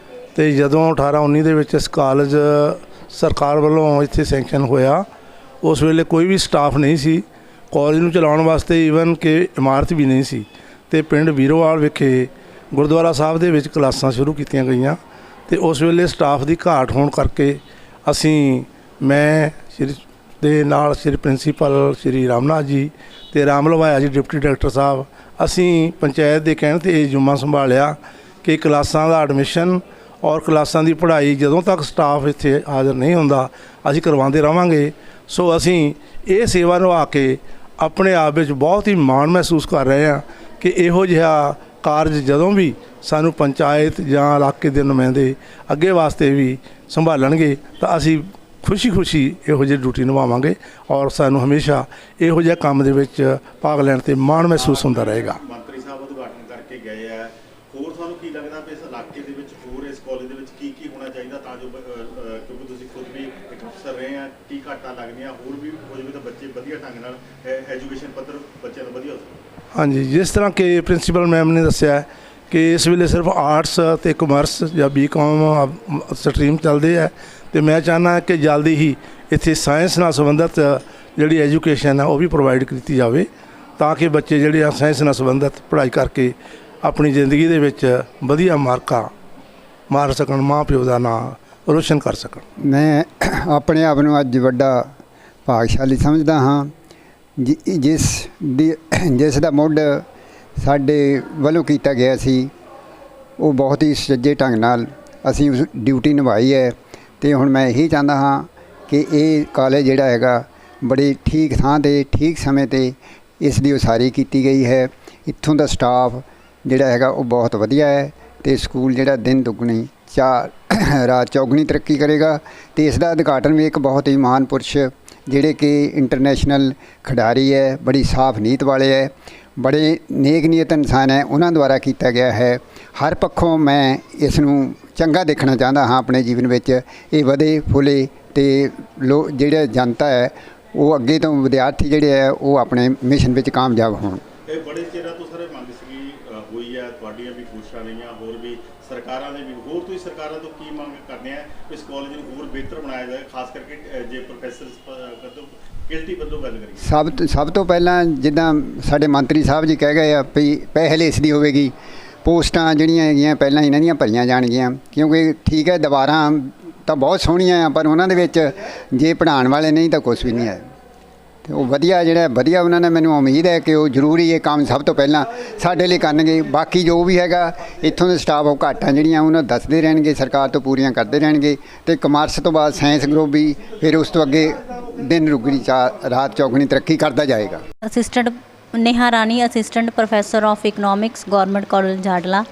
ਅਤੇ ਜਦੋਂ 1819 ਦੇ ਵਿੱਚ ਇਸ ਕਾਲਜ ਸਰਕਾਰ ਵੱਲੋਂ ਇੱਥੇ ਸੈਂਕਸ਼ਨ ਹੋਇਆ, ਉਸ ਵੇਲੇ ਕੋਈ ਵੀ ਸਟਾਫ ਨਹੀਂ ਸੀ, ਕਾਲਜ ਨੂੰ ਚਲਾਉਣ ਵਾਸਤੇ ਈਵਨ ਕਿ ਇਮਾਰਤ ਵੀ ਨਹੀਂ ਸੀ, ਤੇ ਪਿੰਡ ਵੀਰੋਵਾਲ ਵਿਖੇ ਗੁਰਦੁਆਰਾ ਸਾਹਿਬ ਦੇ ਵਿੱਚ ਕਲਾਸਾਂ ਸ਼ੁਰੂ ਕੀਤੀਆਂ ਗਈਆਂ। ਤੇ ਉਸ ਵੇਲੇ ਸਟਾਫ ਦੀ ਘਾਟ ਹੋਣ ਕਰਕੇ ਮੈਂ ਸ਼੍ਰੀ ਦੇ ਨਾਲ ਸ਼੍ਰੀ ਪ੍ਰਿੰਸੀਪਲ ਸ਼੍ਰੀ ਰਾਮਨਾਥ ਜੀ ਤੇ ਰਾਮ ਲਵਾਇਆ ਜੀ ਡਿਪਟੀ ਡਾਇਰੈਕਟਰ ਸਾਹਿਬ, ਅਸੀਂ ਪੰਚਾਇਤ ਦੇ ਕਹਿਣ 'ਤੇ ਇਹ ਜ਼ਿੰਮਾ ਸੰਭਾਲਿਆ ਕਿ ਕਲਾਸਾਂ ਦਾ ਐਡਮਿਸ਼ਨ ਔਰ ਕਲਾਸਾਂ ਦੀ ਪੜ੍ਹਾਈ ਜਦੋਂ ਤੱਕ ਸਟਾਫ ਇੱਥੇ ਹਾਜ਼ਰ ਨਹੀਂ ਹੁੰਦਾ ਅਸੀਂ ਕਰਵਾਉਂਦੇ ਰਹਾਂਗੇ। ਸੋ ਅਸੀਂ ਇਹ ਸੇਵਾ ਨਿਭਾ ਕੇ ਆਪਣੇ ਆਪ ਵਿੱਚ ਬਹੁਤ ਹੀ ਮਾਣ ਮਹਿਸੂਸ ਕਰ ਰਹੇ ਹਾਂ ਕਿ ਇਹੋ ਜਿਹਾ ਕਾਰਜ ਜਦੋਂ ਵੀ ਸਾਨੂੰ ਪੰਚਾਇਤ ਜਾਂ ਇਲਾਕੇ ਦੇ ਨੁਮਾਇੰਦੇ ਅੱਗੇ ਵਾਸਤੇ ਵੀ ਸੰਭਾਲਣਗੇ ਤਾਂ ਅਸੀਂ ਖੁਸ਼ੀ ਇਹੋ ਜਿਹੀ ਡਿਊਟੀ ਨਿਭਾਵਾਂਗੇ ਔਰ ਸਾਨੂੰ ਹਮੇਸ਼ਾ ਇਹੋ ਜਿਹੇ ਕੰਮ ਦੇ ਵਿੱਚ ਭਾਗ ਲੈਣ 'ਤੇ ਮਾਣ ਮਹਿਸੂਸ ਹੁੰਦਾ ਰਹੇਗਾ। ਮੰਤਰੀ ਸਾਹਿਬ ਉਦਘਾਟਨ ਕਰਕੇ ਗਏ ਆ, ਹੋਰ ਤੁਹਾਨੂੰ ਕੀ ਲੱਗਦਾ ਵੀ ਇਸ ਇਲਾਕੇ ਦੇ ਵਿੱਚ ਹੋਰ ਇਸ ਕਾਲਜ ਦੇ ਵਿੱਚ ਕੀ ਹੋਣਾ ਚਾਹੀਦਾ ਤਾਂ ਜੋ ਕਿਉਂਕਿ ਤੁਸੀਂ ਖੁਦ ਵੀ ਇੱਕ ਅਫਸਰ ਰਹੇ ਆ, ਕੀ ਘਾਟਾਂ ਲੱਗਦੀਆਂ ਹੋਰ ਵੀ ਹੋ ਜਾਵੇ ਤਾਂ ਬੱਚੇ ਵਧੀਆ ਢੰਗ ਨਾਲ ਐਜੂਕੇਸ਼ਨ ਪੱਧਰ ਬੱਚਿਆਂ ਦਾ ਵਧੀਆ ਹੋ ਸਕੇ। ਹਾਂਜੀ, ਜਿਸ ਤਰ੍ਹਾਂ ਕਿ ਪ੍ਰਿੰਸੀਪਲ ਮੈਮ ਨੇ ਦੱਸਿਆ ਕਿ ਇਸ ਵੇਲੇ ਸਿਰਫ ਆਰਟਸ ਅਤੇ ਕਮਰਸ ਜਾਂ BCom ਸਟਰੀਮ ਚੱਲਦੇ ਹੈ, ਅਤੇ ਮੈਂ ਚਾਹੁੰਦਾ ਕਿ ਜਲਦੀ ਹੀ ਇੱਥੇ ਸਾਇੰਸ ਨਾਲ ਸੰਬੰਧਿਤ ਜਿਹੜੀ ਐਜੂਕੇਸ਼ਨ ਹੈ ਉਹ ਵੀ ਪ੍ਰੋਵਾਈਡ ਕੀਤੀ ਜਾਵੇ ਤਾਂ ਕਿ ਬੱਚੇ ਜਿਹੜੇ ਆ ਸਾਇੰਸ ਨਾਲ ਸੰਬੰਧਿਤ ਪੜ੍ਹਾਈ ਕਰਕੇ ਆਪਣੀ ਜ਼ਿੰਦਗੀ ਦੇ ਵਿੱਚ ਵਧੀਆ ਮਾਰਕਾਂ ਮਾਰ ਸਕਣ, ਮਾਂ ਪਿਓ ਦਾ ਨਾਂ ਰੋਸ਼ਨ ਕਰ ਸਕਣ। ਮੈਂ ਆਪਣੇ ਆਪ ਨੂੰ ਅੱਜ ਵੱਡਾ ਭਾਗਸ਼ਾਲੀ ਸਮਝਦਾ ਹਾਂ ਜਿਸ ਦਾ ਮੁੱਢ ਸਾਡੇ ਵੱਲੋਂ ਕੀਤਾ ਗਿਆ ਸੀ। ਉਹ ਬਹੁਤ ਹੀ ਸੁਚੱਜੇ ਢੰਗ ਨਾਲ ਅਸੀਂ ਉਸ ਡਿਊਟੀ ਨਿਭਾਈ ਹੈ ਅਤੇ ਹੁਣ ਮੈਂ ਇਹੀ ਚਾਹੁੰਦਾ ਹਾਂ ਕਿ ਇਹ ਕਾਲਜ ਜਿਹੜਾ ਹੈਗਾ ਬੜੀ ਠੀਕ ਥਾਂ 'ਤੇ ਠੀਕ ਸਮੇਂ 'ਤੇ ਇਸ ਦੀ ਉਸਾਰੀ ਕੀਤੀ ਗਈ ਹੈ। ਇੱਥੋਂ ਦਾ ਸਟਾਫ ਜਿਹੜਾ ਹੈਗਾ ਉਹ ਬਹੁਤ ਵਧੀਆ ਹੈ ਅਤੇ ਸਕੂਲ ਜਿਹੜਾ ਦਿਨ ਦੁੱਗਣੀ ਰਾਤ ਚੌਗੁਣੀ ਤਰੱਕੀ ਕਰੇਗਾ। ਅਤੇ ਇਸ ਦਾ ਉਦਘਾਟਨ ਵੀ ਇੱਕ ਬਹੁਤ ਹੀ ਮਹਾਨ ਪੁਰਸ਼ ਜਿਹੜੇ ਕਿ ਇੰਟਰਨੈਸ਼ਨਲ ਖਿਡਾਰੀ ਹੈ, ਬੜੀ ਸਾਫ਼ ਨੀਤ ਵਾਲੇ ਹੈ, ਬੜੇ ਨੇਕ ਨੀਅਤ ਇਨਸਾਨ ਹੈ, ਉਹਨਾਂ ਦੁਆਰਾ ਕੀਤਾ ਗਿਆ ਹੈ। ਹਰ ਪੱਖੋਂ ਮੈਂ ਇਸ ਨੂੰ ਚੰਗਾ ਦੇਖਣਾ ਚਾਹੁੰਦਾ ਹਾਂ ਆਪਣੇ ਜੀਵਨ ਵਿੱਚ। ਇਹ ਵਧੇ ਫੁੱਲੇ ਅਤੇ ਜਿਹੜੇ ਜਨਤਾ ਹੈ ਉਹ ਅੱਗੇ ਤੋਂ ਵਿਦਿਆਰਥੀ ਜਿਹੜੇ ਹੈ ਉਹ ਆਪਣੇ ਮਿਸ਼ਨ ਵਿੱਚ ਕਾਮਯਾਬ ਹੋਣ। ਇਹ ਬੜੇ ਚਿਰਾਂ ਤੋਂ ਸਾਰੇ ਮੰਗ ਸੀਗੀ ਹੋਈ ਹੈ, ਤੁਹਾਡੀਆਂ ਵੀ ਕੋਸ਼ਿਸ਼ਾਂ ਰਹੀਆਂ, ਹੋਰ ਵੀ ਸਰਕਾਰਾਂ ਦੇ ਵੀ। ਹੋਰ ਤੁਸੀਂ ਸਰਕਾਰਾਂ ਤੋਂ ਕੀ ਮੰਗ ਕਰਦੇ ਆ ਇਸ ਕਾਲਜ ਨੂੰ ਹੋਰ ਬਿਹਤਰ ਬਣਾਇਆ ਜਾਏ, ਖਾਸ ਕਰਕੇ ਜੇ ਪ੍ਰੋਫੈਸਰ ਕਿਲਟੀ ਵੱਲੋਂ ਗੱਲ ਕਰੀਏ? ਸਭ ਤੋਂ ਪਹਿਲਾਂ ਜਿੱਦਾਂ ਸਾਡੇ ਮੰਤਰੀ ਸਾਹਿਬ ਜੀ ਕਹਿ ਗਏ ਆ ਵੀ ਪਹਿਲ ਇਸ ਦੀ ਹੋਵੇਗੀ, ਪੋਸਟਾਂ ਜਿਹੜੀਆਂ ਹੈਗੀਆਂ ਪਹਿਲਾਂ ਇਹਨਾਂ ਦੀਆਂ ਭਰੀਆਂ ਜਾਣਗੀਆਂ, ਕਿਉਂਕਿ ਠੀਕ ਹੈ ਦੀਵਾਰਾਂ ਤਾਂ ਬਹੁਤ ਸੋਹਣੀਆਂ ਆ ਪਰ ਉਹਨਾਂ ਦੇ ਵਿੱਚ ਜੇ ਪੜ੍ਹਾਉਣ ਵਾਲੇ ਨਹੀਂ ਤਾਂ ਕੁਛ ਵੀ ਨਹੀਂ ਹੈ। ਅਤੇ ਉਹ ਵਧੀਆ ਉਹਨਾਂ ਨੇ ਮੈਨੂੰ ਉਮੀਦ ਹੈ ਕਿ ਉਹ ਜ਼ਰੂਰ ਹੀ ਇਹ ਕੰਮ ਸਭ ਤੋਂ ਪਹਿਲਾਂ ਸਾਡੇ ਲਈ ਕਰਨਗੇ। ਬਾਕੀ ਜੋ ਵੀ ਹੈਗਾ ਇੱਥੋਂ ਦੇ ਸਟਾਫ ਉਹ ਘਾਟਾਂ ਜਿਹੜੀਆਂ ਉਹਨਾਂ ਦੱਸਦੇ ਰਹਿਣਗੇ, ਸਰਕਾਰ ਤੋਂ ਪੂਰੀਆਂ ਕਰਦੇ ਰਹਿਣਗੇ। ਅਤੇ ਕਮਰਸ ਤੋਂ ਬਾਅਦ ਸਾਇੰਸ ਗਰੁੱਪ ਵੀ, ਫਿਰ ਉਸ ਤੋਂ ਅੱਗੇ ਦਿਨ ਦੁੱਗਣੀ ਰਾਤ ਚੌਗੁਣੀ ਤਰੱਕੀ ਕਰਦਾ ਜਾਏਗਾ। Assistant Neha Rani, assistant professor of economics, government college Jadla.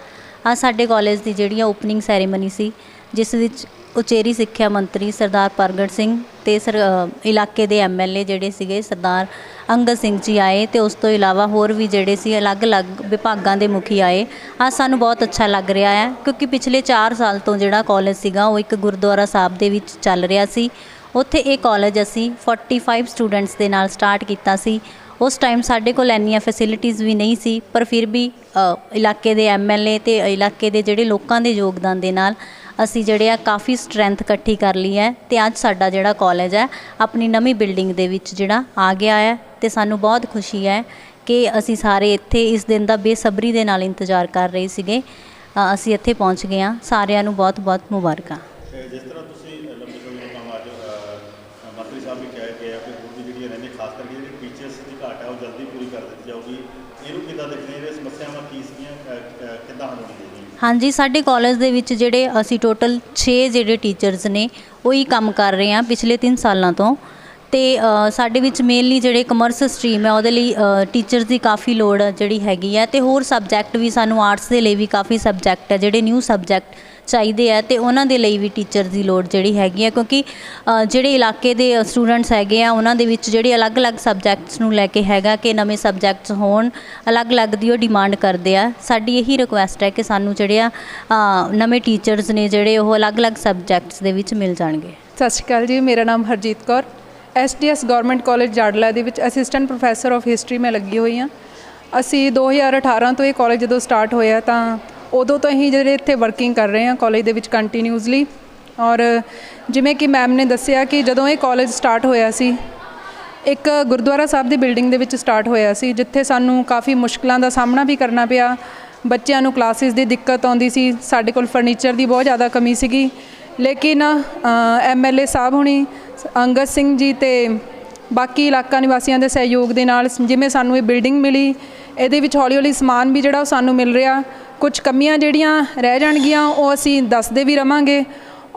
ਆ ਸਾਡੇ ਕਾਲਜ ਦੀ ਜਿਹੜੀ ਓਪਨਿੰਗ ਸੈਰੇਮਨੀ ਸੀ, ਜਿਸ ਵਿੱਚ ਉਚੇਰੀ ਸਿੱਖਿਆ ਮੰਤਰੀ ਸਰਦਾਰ ਪ੍ਰਗਟ ਸਿੰਘ ਅਤੇ ਇਲਾਕੇ ਦੇ MLA ਜਿਹੜੇ ਸੀਗੇ ਸਰਦਾਰ ਅੰਗਦ ਸਿੰਘ ਜੀ ਆਏ, ਅਤੇ ਉਸ ਤੋਂ ਇਲਾਵਾ ਹੋਰ ਵੀ ਜਿਹੜੇ ਸੀ ਅਲੱਗ-ਅਲੱਗ ਵਿਭਾਗਾਂ ਦੇ ਮੁਖੀ ਆਏ। ਅੱਜ ਸਾਨੂੰ ਬਹੁਤ ਅੱਛਾ ਲੱਗ ਰਿਹਾ ਹੈ ਕਿਉਂਕਿ ਪਿਛਲੇ 4 ਸਾਲ ਤੋਂ ਜਿਹੜਾ ਕਾਲਜ ਸੀਗਾ ਉਹ ਇੱਕ ਗੁਰਦੁਆਰਾ ਸਾਹਿਬ ਦੇ ਵਿੱਚ ਚੱਲ ਰਿਹਾ ਸੀ। ਉੱਥੇ ਇਹ ਕਾਲਜ ਅਸੀਂ 45 ਸਟੂਡੈਂਟਸ ਦੇ ਨਾਲ ਸਟਾਰਟ ਕੀਤਾ ਸੀ। ਉਸ ਟਾਈਮ ਸਾਡੇ ਕੋਲ ਇੰਨੀਆਂ ਫੈਸਿਲਿਟੀਜ਼ ਵੀ ਨਹੀਂ ਸੀ, ਪਰ ਫਿਰ ਵੀ ਇਲਾਕੇ ਦੇ MLA ਅਤੇ ਇਲਾਕੇ ਦੇ ਜਿਹੜੇ ਲੋਕਾਂ ਦੇ ਯੋਗਦਾਨ ਦੇ ਨਾਲ ਅਸੀਂ ਜਿਹੜੇ ਆ ਕਾਫੀ ਸਟਰੈਂਥ ਇਕੱਠੀ ਕਰ ਲਈ ਹੈ ਅਤੇ ਅੱਜ ਸਾਡਾ ਜਿਹੜਾ ਕਾਲਜ ਹੈ ਆਪਣੀ ਨਵੀਂ ਬਿਲਡਿੰਗ ਦੇ ਵਿੱਚ ਜਿਹੜਾ ਆ ਗਿਆ ਹੈ। ਅਤੇ ਸਾਨੂੰ ਬਹੁਤ ਖੁਸ਼ੀ ਹੈ ਕਿ ਅਸੀਂ ਸਾਰੇ ਇੱਥੇ ਇਸ ਦਿਨ ਦਾ ਬੇਸਬਰੀ ਦੇ ਨਾਲ ਇੰਤਜ਼ਾਰ ਕਰ ਰਹੇ ਸੀਗੇ। ਅਸੀਂ ਇੱਥੇ ਪਹੁੰਚ ਗਏ ਹਾਂ। ਸਾਰਿਆਂ ਨੂੰ ਬਹੁਤ ਮੁਬਾਰਕਾਂ। ਜਿਸ ਤਰ੍ਹਾਂ ਤੁਸੀਂ ਲੰਬੇ ਸਮੇਂ ਤੋਂ ਕੰਮ ਅੱਜ ਮੰਤਰੀ ਸਾਹਿਬ ਵੀ ਕਹਿ ਕੇ ਆ ਕਿ ਹੋਰ ਵੀ ਜਿਹੜੀਆਂ ਰਹਿੰਦੀਆਂ ਖਾਸ ਕਰਕੇ ਜਿਹੜੀ ਟੀਚਰਸ ਦੀ ਘਾਟ ਹੈ ਉਹ ਜਲਦੀ ਪੂਰੀ ਕਰ ਦਿੱਤੀ ਜਾਊਗੀ, ਇਹਨੂੰ ਕਿੱਦਾਂ ਦੇਖਦੇ ਇਹ ਸਮੱਸਿਆਵਾਂ ਕੀ ਸੀਗੀਆਂ, ਕਿੱਦਾਂ ਹੱਲ ਹੋਣਗੀਆਂ? ਹਾਂਜੀ, ਸਾਡੇ ਕਾਲਜ ਦੇ ਵਿੱਚ ਜਿਹੜੇ ਅਸੀਂ ਟੋਟਲ 6 ਜਿਹੜੇ ਟੀਚਰਸ ਨੇ ਉਹ ਹੀ ਕੰਮ ਕਰ ਰਹੇ ਹਾਂ ਪਿਛਲੇ 3 ਸਾਲਾਂ ਤੋਂ। ਅਤੇ ਸਾਡੇ ਵਿੱਚ ਮੇਨਲੀ ਜਿਹੜੇ ਕਮਰਸ ਸਟਰੀਮ ਹੈ ਉਹਦੇ ਲਈ ਟੀਚਰਸ ਦੀ ਕਾਫੀ ਲੋੜ ਜਿਹੜੀ ਹੈਗੀ ਹੈ, ਅਤੇ ਹੋਰ ਸਬਜੈਕਟ ਵੀ ਸਾਨੂੰ ਆਰਟਸ ਦੇ ਲਈ ਵੀ ਕਾਫੀ ਸਬਜੈਕਟ ਹੈ ਜਿਹੜੇ ਨਿਊ ਸਬਜੈਕਟ ਚਾਹੀਦੇ ਹੈ, ਅਤੇ ਉਹਨਾਂ ਦੇ ਲਈ ਵੀ ਟੀਚਰ ਦੀ ਲੋੜ ਜਿਹੜੀ ਹੈਗੀ ਹੈ, ਕਿਉਂਕਿ ਜਿਹੜੇ ਇਲਾਕੇ ਦੇ ਸਟੂਡੈਂਟਸ ਹੈਗੇ ਆ ਉਹਨਾਂ ਦੇ ਵਿੱਚ ਜਿਹੜੇ ਅਲੱਗ-ਅਲੱਗ ਸਬਜੈਕਟਸ ਨੂੰ ਲੈ ਕੇ ਹੈਗਾ ਕਿ ਨਵੇਂ ਸਬਜੈਕਟਸ ਹੋਣ, ਅਲੱਗ-ਅਲੱਗ ਦੀ ਉਹ ਡਿਮਾਂਡ ਕਰਦੇ ਆ। ਸਾਡੀ ਇਹੀ ਰਿਕੁਐਸਟ ਹੈ ਕਿ ਸਾਨੂੰ ਜਿਹੜੇ ਆ ਨਵੇਂ ਟੀਚਰਸ ਨੇ ਜਿਹੜੇ ਉਹ ਅਲੱਗ-ਅਲੱਗ ਸਬਜੈਕਟਸ ਦੇ ਵਿੱਚ ਮਿਲ ਜਾਣਗੇ। ਸਤਿ ਸ਼੍ਰੀ ਅਕਾਲ ਜੀ, ਮੇਰਾ ਨਾਮ Harjeet Kaur, SDS government college Jadla ਦੇ ਵਿੱਚ ਅਸਿਸਟੈਂਟ ਪ੍ਰੋਫੈਸਰ ਆਫ ਹਿਸਟਰੀ ਮੈਂ ਲੱਗੀ ਹੋਈ ਹਾਂ। ਅਸੀਂ 2018 ਤੋਂ ਇਹ ਕਾਲਜ ਜਦੋਂ ਸਟਾਰਟ ਹੋਇਆ ਤਾਂ ਉਦੋਂ ਤੋਂ ਹੀ ਜਿਹੜੇ ਇੱਥੇ ਵਰਕਿੰਗ ਕਰ ਰਹੇ ਹਾਂ ਕਾਲਜ ਦੇ ਵਿੱਚ ਕੰਟੀਨਿਊਸਲੀ। ਔਰ ਜਿਵੇਂ ਕਿ ਮੈਮ ਨੇ ਦੱਸਿਆ ਕਿ ਜਦੋਂ ਇਹ ਕਾਲਜ ਸਟਾਰਟ ਹੋਇਆ ਸੀ ਇੱਕ ਗੁਰਦੁਆਰਾ ਸਾਹਿਬ ਦੀ ਬਿਲਡਿੰਗ ਦੇ ਵਿੱਚ ਸਟਾਰਟ ਹੋਇਆ ਸੀ, ਜਿੱਥੇ ਸਾਨੂੰ ਕਾਫੀ ਮੁਸ਼ਕਲਾਂ ਦਾ ਸਾਹਮਣਾ ਵੀ ਕਰਨਾ ਪਿਆ। ਬੱਚਿਆਂ ਨੂੰ ਕਲਾਸਿਸ ਦੀ ਦਿੱਕਤ ਆਉਂਦੀ ਸੀ, ਸਾਡੇ ਕੋਲ ਫਰਨੀਚਰ ਦੀ ਬਹੁਤ ਜ਼ਿਆਦਾ ਕਮੀ ਸੀਗੀ, ਲੇਕਿਨ MLA ਸਾਹਿਬ ਹੁਣੀ, ਅੰਗਦ ਸਿੰਘ ਜੀ ਤੇ ਬਾਕੀ ਇਲਾਕਾ ਨਿਵਾਸੀਆਂ ਦੇ ਸਹਿਯੋਗ ਦੇ ਨਾਲ ਜਿਵੇਂ ਸਾਨੂੰ ਇਹ ਬਿਲਡਿੰਗ ਮਿਲੀ, ਇਹਦੇ ਵਿੱਚ ਹੌਲੀ ਹੌਲੀ ਸਮਾਨ ਵੀ ਜਿਹੜਾ ਉਹ ਸਾਨੂੰ ਮਿਲ ਰਿਹਾ। ਕੁਝ ਕਮੀਆਂ ਜਿਹੜੀਆਂ ਰਹਿ ਜਾਣਗੀਆਂ ਉਹ ਅਸੀਂ ਦੱਸਦੇ ਵੀ ਰਵਾਂਗੇ।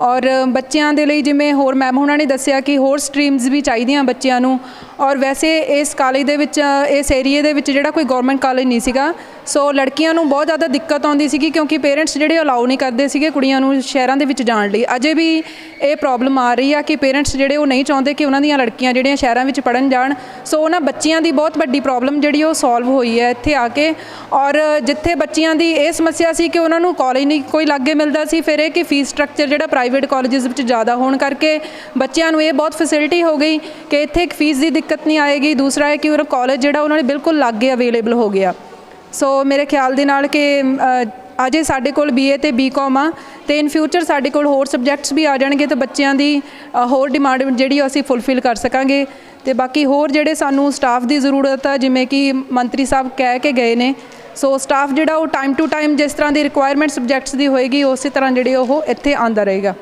ਔਰ ਬੱਚਿਆਂ ਦੇ ਲਈ ਜਿਵੇਂ ਹੋਰ ਮੈਮ ਉਹਨਾਂ ਨੇ ਦੱਸਿਆ ਕਿ ਹੋਰ ਸਟਰੀਮਸ ਵੀ ਚਾਹੀਦੀਆਂ ਬੱਚਿਆਂ ਨੂੰ। ਔਰ ਵੈਸੇ ਇਸ ਕਾਲਜ ਦੇ ਵਿੱਚ, ਇਸ ਏਰੀਏ ਦੇ ਵਿੱਚ ਜਿਹੜਾ ਕੋਈ ਗਵਰਨਮੈਂਟ ਕਾਲਜ ਨਹੀਂ ਸੀਗਾ, ਸੋ ਲੜਕੀਆਂ ਨੂੰ ਬਹੁਤ ਜ਼ਿਆਦਾ ਦਿੱਕਤ ਆਉਂਦੀ ਸੀਗੀ, ਕਿਉਂਕਿ ਪੇਰੈਂਟਸ ਜਿਹੜੇ ਅਲਾਉ ਨਹੀਂ ਕਰਦੇ ਸੀਗੇ ਕੁੜੀਆਂ ਨੂੰ ਸ਼ਹਿਰਾਂ ਦੇ ਵਿੱਚ ਜਾਣ ਲਈ। ਅਜੇ ਵੀ ਇਹ ਪ੍ਰੋਬਲਮ ਆ ਰਹੀ ਆ ਕਿ ਪੇਰੈਂਟਸ ਜਿਹੜੇ ਉਹ ਨਹੀਂ ਚਾਹੁੰਦੇ ਕਿ ਉਹਨਾਂ ਦੀਆਂ ਲੜਕੀਆਂ ਜਿਹੜੀਆਂ ਸ਼ਹਿਰਾਂ ਵਿੱਚ ਪੜ੍ਹਨ ਜਾਣ। ਸੋ ਉਹਨਾਂ ਬੱਚਿਆਂ ਦੀ ਬਹੁਤ ਵੱਡੀ ਪ੍ਰੋਬਲਮ ਜਿਹੜੀ ਉਹ ਸੋਲਵ ਹੋਈ ਹੈ ਇੱਥੇ ਆ ਕੇ। ਔਰ ਜਿੱਥੇ ਬੱਚਿਆਂ ਦੀ ਇਹ ਸਮੱਸਿਆ ਸੀ ਕਿ ਉਹਨਾਂ ਨੂੰ ਕਾਲਜ ਨਹੀਂ ਕੋਈ ਲਾਗੇ ਮਿਲਦਾ ਸੀ, ਫਿਰ ਇਹ ਕਿ ਫੀਸ ਸਟਰਕਚਰ ਜਿਹੜਾ ਪ੍ਰਾਈਵੇਟ ਕਾਲਜਸ ਵਿੱਚ ਜ਼ਿਆਦਾ ਹੋਣ ਕਰਕੇ ਬੱਚਿਆਂ ਨੂੰ ਇਹ ਬਹੁਤ ਫੈਸਿਲਿਟੀ ਹੋ ਗਈ ਕਿ ਇੱਥੇ ਇੱਕ ਫੀਸ ਦੀ ਦਿੱਕਤ ਨਹੀਂ ਆਏਗੀ। ਦੂਸਰਾ ਹੈ ਕਿ ਉਹ ਕਾਲਜ ਜਿਹੜਾ ਉਹਨਾਂ ਨੇ ਬਿਲਕੁਲ ਲਾਗੇ ਅਵੇਲੇਬਲ ਹੋ ਗਿਆ। ਸੋ ਮੇਰੇ ਖਿਆਲ ਦੇ ਨਾਲ ਕਿ ਅਜੇ ਸਾਡੇ ਕੋਲ BA ਤੇ BCom ਆ, ਅਤੇ ਇਨ ਫਿਊਚਰ ਸਾਡੇ ਕੋਲ ਹੋਰ ਸਬਜੈਕਟਸ ਵੀ ਆ ਜਾਣਗੇ, ਤਾਂ ਬੱਚਿਆਂ ਦੀ ਹੋਰ ਡਿਮਾਂਡ ਜਿਹੜੀ ਅਸੀਂ ਫੁੱਲਫਿਲ ਕਰ ਸਕਾਂਗੇ। ਅਤੇ ਬਾਕੀ ਹੋਰ ਜਿਹੜੇ ਸਾਨੂੰ ਸਟਾਫ ਦੀ ਜ਼ਰੂਰਤ ਆ, ਜਿਵੇਂ ਕਿ ਮੰਤਰੀ ਸਾਹਿਬ ਕਹਿ ਕੇ ਗਏ ਨੇ, ਸੋ ਸਟਾਫ ਜਿਹੜਾ ਉਹ ਟਾਈਮ ਟੂ ਟਾਈਮ ਜਿਸ ਤਰ੍ਹਾਂ ਦੀ ਰਿਕੁਆਇਰਮੈਂਟ ਸਬਜੈਕਟਸ ਦੀ ਹੋਏਗੀ ਉਸੇ ਤਰ੍ਹਾਂ ਜਿਹੜੇ ਉਹ ਇੱਥੇ ਆਉਂਦਾ ਰਹੇਗਾ।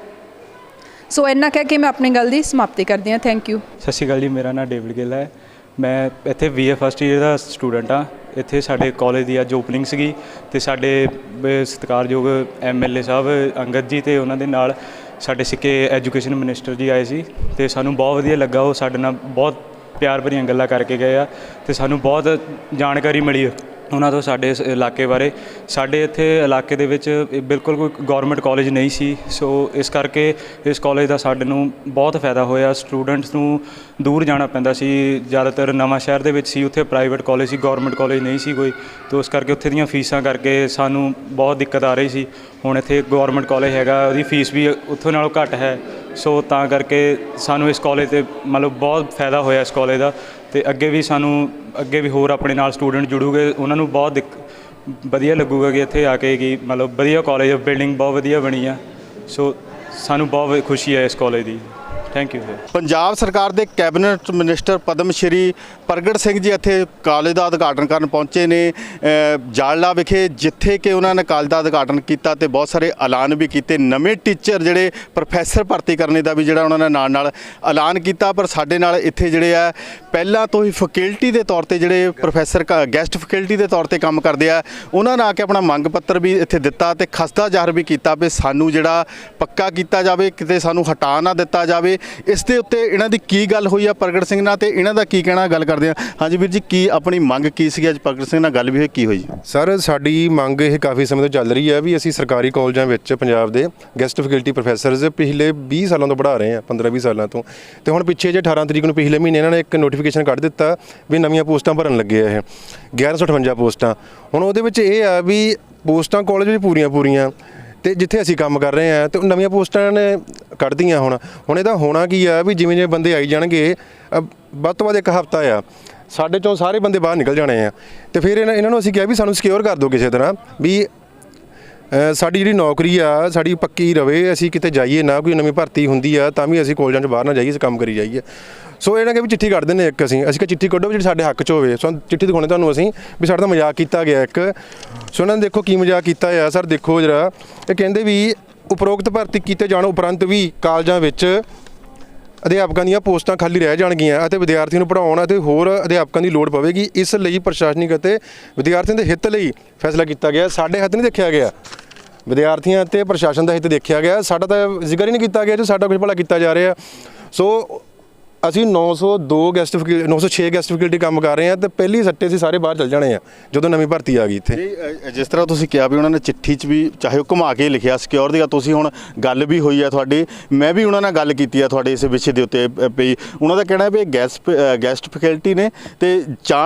ਸੋ ਇੰਨਾ ਕਹਿ ਕੇ ਮੈਂ ਆਪਣੀ ਗੱਲ ਦੀ ਸਮਾਪਤੀ ਕਰਦੀ ਹਾਂ। Thank you. ਸਤਿ ਸ਼੍ਰੀ ਅਕਾਲ ਜੀ, ਮੇਰਾ ਨਾਮ ਡੇਵਿਡ ਗਿੱਲ ਹੈ। ਮੈਂ ਇੱਥੇ BA ਫਸਟ ਈਅਰ ਦਾ ਸਟੂਡੈਂਟ ਹਾਂ। ਇੱਥੇ ਸਾਡੇ ਕਾਲਜ ਦੀ ਅੱਜ ਓਪਨਿੰਗ ਸੀਗੀ, ਅਤੇ ਸਾਡੇ ਸਤਿਕਾਰਯੋਗ MLA ਸਾਹਿਬ ਅੰਗਦ ਜੀ ਅਤੇ ਉਹਨਾਂ ਦੇ ਨਾਲ ਸਾਡੇ ਸਿੱਕੇ ਐਜੂਕੇਸ਼ਨ ਮਿਨਿਸਟਰ ਜੀ ਆਏ ਸੀ, ਅਤੇ ਸਾਨੂੰ ਬਹੁਤ ਵਧੀਆ ਲੱਗਾ। ਉਹ ਸਾਡੇ ਨਾਲ ਬਹੁਤ ਪਿਆਰ ਭਰੀਆਂ ਗੱਲਾਂ ਕਰਕੇ ਗਏ ਆ, ਅਤੇ ਸਾਨੂੰ ਬਹੁਤ ਜਾਣਕਾਰੀ ਮਿਲੀ ਉਹਨਾਂ ਤੋਂ ਸਾਡੇ ਇਸ ਇਲਾਕੇ ਬਾਰੇ। ਸਾਡੇ ਇੱਥੇ ਇਲਾਕੇ ਦੇ ਵਿੱਚ ਬਿਲਕੁਲ ਕੋਈ ਗੌਰਮੈਂਟ ਕਾਲਜ ਨਹੀਂ ਸੀ, ਸੋ ਇਸ ਕਰਕੇ ਇਸ ਕਾਲਜ ਦਾ ਸਾਡੇ ਨੂੰ ਬਹੁਤ ਫਾਇਦਾ ਹੋਇਆ। ਸਟੂਡੈਂਟਸ ਨੂੰ ਦੂਰ ਜਾਣਾ ਪੈਂਦਾ ਸੀ, ਜ਼ਿਆਦਾਤਰ ਨਵਾਂ ਸ਼ਹਿਰ ਦੇ ਵਿੱਚ ਸੀ, ਉੱਥੇ ਪ੍ਰਾਈਵੇਟ ਕਾਲਜ ਸੀ, ਗੌਰਮੈਂਟ ਕਾਲਜ ਨਹੀਂ ਸੀ ਕੋਈ, ਅਤੇ ਉਸ ਕਰਕੇ ਉੱਥੇ ਦੀਆਂ ਫੀਸਾਂ ਕਰਕੇ ਸਾਨੂੰ ਬਹੁਤ ਦਿੱਕਤ ਆ ਰਹੀ ਸੀ। ਹੁਣ ਇੱਥੇ ਗੌਰਮੈਂਟ ਕਾਲਜ ਹੈਗਾ, ਉਹਦੀ ਫੀਸ ਵੀ ਉੱਥੋਂ ਨਾਲੋਂ ਘੱਟ ਹੈ, ਸੋ ਤਾਂ ਕਰਕੇ ਸਾਨੂੰ ਇਸ ਕਾਲਜ 'ਤੇ ਮਤਲਬ ਬਹੁਤ ਫਾਇਦਾ ਹੋਇਆ ਇਸ ਕਾਲਜ ਦਾ। ਅਤੇ ਅੱਗੇ ਵੀ ਹੋਰ ਆਪਣੇ ਨਾਲ ਸਟੂਡੈਂਟ ਜੁੜੂਗੇ, ਉਹਨਾਂ ਨੂੰ ਬਹੁਤ ਵਧੀਆ ਲੱਗੂਗਾ ਕਿ ਇੱਥੇ ਆ ਕੇ ਕਿ ਮਤਲਬ ਵਧੀਆ ਕਾਲਜ, ਬਿਲਡਿੰਗ ਬਹੁਤ ਵਧੀਆ ਬਣੀ ਆ, ਸੋ ਸਾਨੂੰ ਬਹੁਤ ਖੁਸ਼ੀ ਹੈ ਇਸ ਕਾਲਜ ਦੀ। Thank you sir. ਪੰਜਾਬ ਸਰਕਾਰ ਦੇ ਕੈਬਨਿਟ ਮਿਨਿਸਟਰ ਪਦਮ ਸ਼੍ਰੀ ਪ੍ਰਗਟ ਸਿੰਘ ਜੀ ਇੱਥੇ ਕਾਲਜ ਦਾ ਉਦਘਾਟਨ ਕਰਨ ਪਹੁੰਚੇ ਨੇ ਜਾੜਲਾ ਵਿਖੇ, ਜਿੱਥੇ ਕਿ ਉਹਨਾਂ ਨੇ ਕਾਲਜ ਦਾ ਉਦਘਾਟਨ ਕੀਤਾ ਤੇ ਬਹੁਤ ਸਾਰੇ ਐਲਾਨ ਵੀ ਕੀਤੇ। ਨਵੇਂ ਟੀਚਰ ਜਿਹੜੇ ਪ੍ਰੋਫੈਸਰ ਭਰਤੀ ਕਰਨੇ ਦਾ ਵੀ ਜਿਹੜਾ ਉਹਨਾਂ ਨੇ ਨਾਲ ਐਲਾਨ ਕੀਤਾ। ਪਰ ਸਾਡੇ ਨਾਲ ਇੱਥੇ ਜਿਹੜੇ ਆ ਪਹਿਲਾਂ ਤੋਂ ਹੀ ਫੈਕਲਟੀ ਦੇ ਤੌਰ ਤੇ ਜਿਹੜੇ ਪ੍ਰੋਫੈਸਰ ਗੈਸਟ ਫੈਕਲਟੀ ਦੇ ਤੌਰ ਤੇ ਕੰਮ ਕਰਦੇ ਆ, ਉਹਨਾਂ ਨੇ ਆ ਕੇ ਆਪਣਾ ਮੰਗ ਪੱਤਰ ਵੀ ਇੱਥੇ ਦਿੱਤਾ ਤੇ ਖਸਤਾ ਜ਼ਾਹਰ ਵੀ ਕੀਤਾ ਵੀ ਸਾਨੂੰ ਜਿਹੜਾ ਪੱਕਾ ਕੀਤਾ ਜਾਵੇ, ਕਿਤੇ ਸਾਨੂੰ ਹਟਾ ਨਾ ਦਿੱਤਾ ਜਾਵੇ। ਇਸ ਦੇ ਉੱਤੇ ਇਹਨਾਂ ਦੀ ਕੀ ਗੱਲ ਹੋਈ ਆ ਪ੍ਰਗਟ ਸਿੰਘ ਨਾਲ, ਤੇ ਇਹਨਾਂ ਦਾ ਕੀ ਕਹਿਣਾ, ਗੱਲ ਕਰਦੇ ਆ। ਹਾਂਜੀ ਵੀਰ ਜੀ, ਕੀ ਆਪਣੀ ਮੰਗ ਕੀ ਸੀ? ਅੱਜ ਪ੍ਰਗਟ ਸਿੰਘ ਨਾਲ ਗੱਲ ਵੀ ਹੋਈ, ਕੀ ਹੋਈ? ਸਰ, ਸਾਡੀ ਮੰਗ ਇਹ ਕਾਫੀ ਸਮੇਂ ਤੋਂ ਚੱਲ ਰਹੀ ਹੈ ਵੀ ਅਸੀਂ ਸਰਕਾਰੀ ਕਾਲਜਾਂ ਵਿੱਚ ਪੰਜਾਬ ਦੇ ਗੈਸਟ ਫੈਕਲਟੀ ਪ੍ਰੋਫੈਸਰਸ ਪਿਛਲੇ 20 ਸਾਲਾਂ ਤੋਂ ਪੜ੍ਹਾ ਰਹੇ ਹਾਂ, 15-20 ਸਾਲਾਂ ਤੋਂ। ਤੇ ਹੁਣ ਪਿੱਛੇ ਜੇ 18 ਤਰੀਕ ਨੂੰ ਪਿਛਲੇ ਮਹੀਨੇ ਇਹਨਾਂ ਨੇ ਇੱਕ ਨੋਟੀਫਿਕੇਸ਼ਨ ਕੱਢ ਦਿੱਤਾ ਵੀ ਨਵੀਆਂ ਪੋਸਟਾਂ ਭਰਨ ਲੱਗੇ ਆ, ਇਹ 1158 ਪੋਸਟਾਂ। ਹੁਣ ਉਹਦੇ ਵਿੱਚ ਇਹ ਆ ਵੀ ਪੋਸਟਾਂ ਕਾਲਜ ਵਿੱਚ ਪੂਰੀਆਂ ਤੇ ਜਿੱਥੇ ਅਸੀਂ ਕੰਮ ਕਰ ਰਹੇ ਹਾਂ ਤੇ ਨਵੀਆਂ ਪੋਸਟਾਂ ਨੇ ਕੱਢਦੀਆਂ। ਹੁਣ ਇਹਦਾ ਹੋਣਾ ਕੀ ਆ ਵੀ ਜਿਵੇਂ ਬੰਦੇ ਆਈ ਜਾਣਗੇ, ਵੱਧ ਤੋਂ ਵੱਧ ਇੱਕ ਹਫ਼ਤਾ ਆ, ਸਾਡੇ ਚੋਂ ਸਾਰੇ ਬੰਦੇ ਬਾਹਰ ਨਿਕਲ ਜਾਣੇ ਆ। ਤੇ ਫਿਰ ਇਹਨਾਂ ਨੂੰ ਅਸੀਂ ਕਿਹਾ ਵੀ ਸਾਨੂੰ ਸਿਕਿਉਰ ਕਰ ਦਿਓ ਕਿਸੇ ਤਰ੍ਹਾਂ, ਵੀ ਸਾਡੀ ਜਿਹੜੀ ਨੌਕਰੀ ਆ ਸਾਡੀ ਪੱਕੀ ਰਵੇ, ਅਸੀਂ ਕਿਤੇ ਜਾਈਏ ਨਾ, ਕੋਈ ਨਵੀਂ ਭਰਤੀ ਹੁੰਦੀ ਆ ਤਾਂ ਵੀ ਅਸੀਂ ਕਾਲਜਾਂ 'ਚ ਬਾਹਰ ਨਾ ਜਾਈਏ, ਅਸੀਂ ਕੰਮ ਕਰੀ ਜਾਈਏ। ਸੋ ਇਹਨਾਂ ਕਿ ਵੀ ਚਿੱਠੀ ਕੱਢ ਦਿੰਦੇ ਇੱਕ, ਅਸੀਂ ਕਿਹਾ ਚਿੱਠੀ ਕੱਢੋ ਜਿਹੜੀ ਸਾਡੇ ਹੱਕ 'ਚ ਹੋਵੇ। ਸੋ ਚਿੱਠੀ ਦਿਖਾਉਣੇ ਤੁਹਾਨੂੰ ਅਸੀਂ ਵੀ ਸਾਡਾ ਤਾਂ ਮਜ਼ਾਕ ਕੀਤਾ ਗਿਆ ਇੱਕ। ਸੋ ਇਹਨਾਂ ਨੇ ਦੇਖੋ ਕੀ ਮਜ਼ਾਕ ਕੀਤਾ ਆ ਸਰ, ਦੇਖੋ ਜਰਾ। ਇਹ ਕਹਿੰਦੇ ਵੀ ਉਪਰੋਕਤ ਭਰਤੀ ਕੀਤੇ ਜਾਣ ਉਪਰੰਤ ਵੀ ਕਾਲਜਾਂ ਵਿੱਚ ਅਧਿਆਪਕਾਂ ਦੀਆਂ ਪੋਸਟਾਂ ਖਾਲੀ ਰਹਿ ਜਾਣਗੀਆਂ ਅਤੇ ਵਿਦਿਆਰਥੀਆਂ ਨੂੰ ਪੜ੍ਹਾਉਣ ਅਤੇ ਹੋਰ ਅਧਿਆਪਕਾਂ ਦੀ ਲੋੜ ਪਵੇਗੀ। ਇਸ ਲਈ ਪ੍ਰਸ਼ਾਸਨਿਕ ਅਤੇ ਵਿਦਿਆਰਥੀਆਂ ਦੇ ਹਿੱਤ ਲਈ ਫੈਸਲਾ ਕੀਤਾ ਗਿਆ। ਸਾਡੇ ਹੱਥ ਨਹੀਂ ਦੇਖਿਆ ਗਿਆ, ਵਿਦਿਆਰਥੀਆਂ ਅਤੇ ਪ੍ਰਸ਼ਾਸਨ ਦਾ ਹਿੱਤ ਦੇਖਿਆ ਗਿਆ। ਸਾਡਾ ਤਾਂ ਜ਼ਿਕਰ ਹੀ ਨਹੀਂ ਕੀਤਾ ਗਿਆ ਜੋ ਸਾਡਾ ਕੁਝ ਭਲਾ ਕੀਤਾ ਜਾ ਰਿਹਾ। ਸੋ ਅਸੀਂ 906 ਗੈਸਟ ਫੈਕਲਟੀ ਕੰਮ ਕਰ ਰਹੇ ਹਾਂ, ਤੇ ਪਹਿਲੀ ਸੱਟੇ ਅਸੀਂ ਸਾਰੇ ਬਾਹਰ ਚੱਲ ਜਾਣੇ ਆ ਜਦੋਂ ਨਵੀਂ ਭਰਤੀ ਆ ਗਈ ਇੱਥੇ। ਜਿਸ ਤਰ੍ਹਾਂ ਤੁਸੀਂ ਕਿਹਾ ਵੀ ਉਹਨਾਂ ਨੇ ਚਿੱਠੀ 'ਚ ਵੀ ਚਾਹੇ ਉਹ ਘੁਮਾ ਕੇ ਲਿਖਿਆ ਸਿਕਿਉਰ ਦੀ, ਤੁਸੀਂ ਹੁਣ ਗੱਲ ਵੀ ਹੋਈ ਆ ਤੁਹਾਡੀ, ਮੈਂ ਵੀ ਉਹਨਾਂ ਨਾਲ ਗੱਲ ਕੀਤੀ ਆ ਤੁਹਾਡੇ ਇਸ ਵਿਸ਼ੇ ਦੇ ਉੱਤੇ ਵੀ ਉਹਨਾਂ ਦਾ ਕਹਿਣਾ ਵੀ ਗੈਸਟ ਫੈਕਲਟੀ ਨੇ, ਤੇ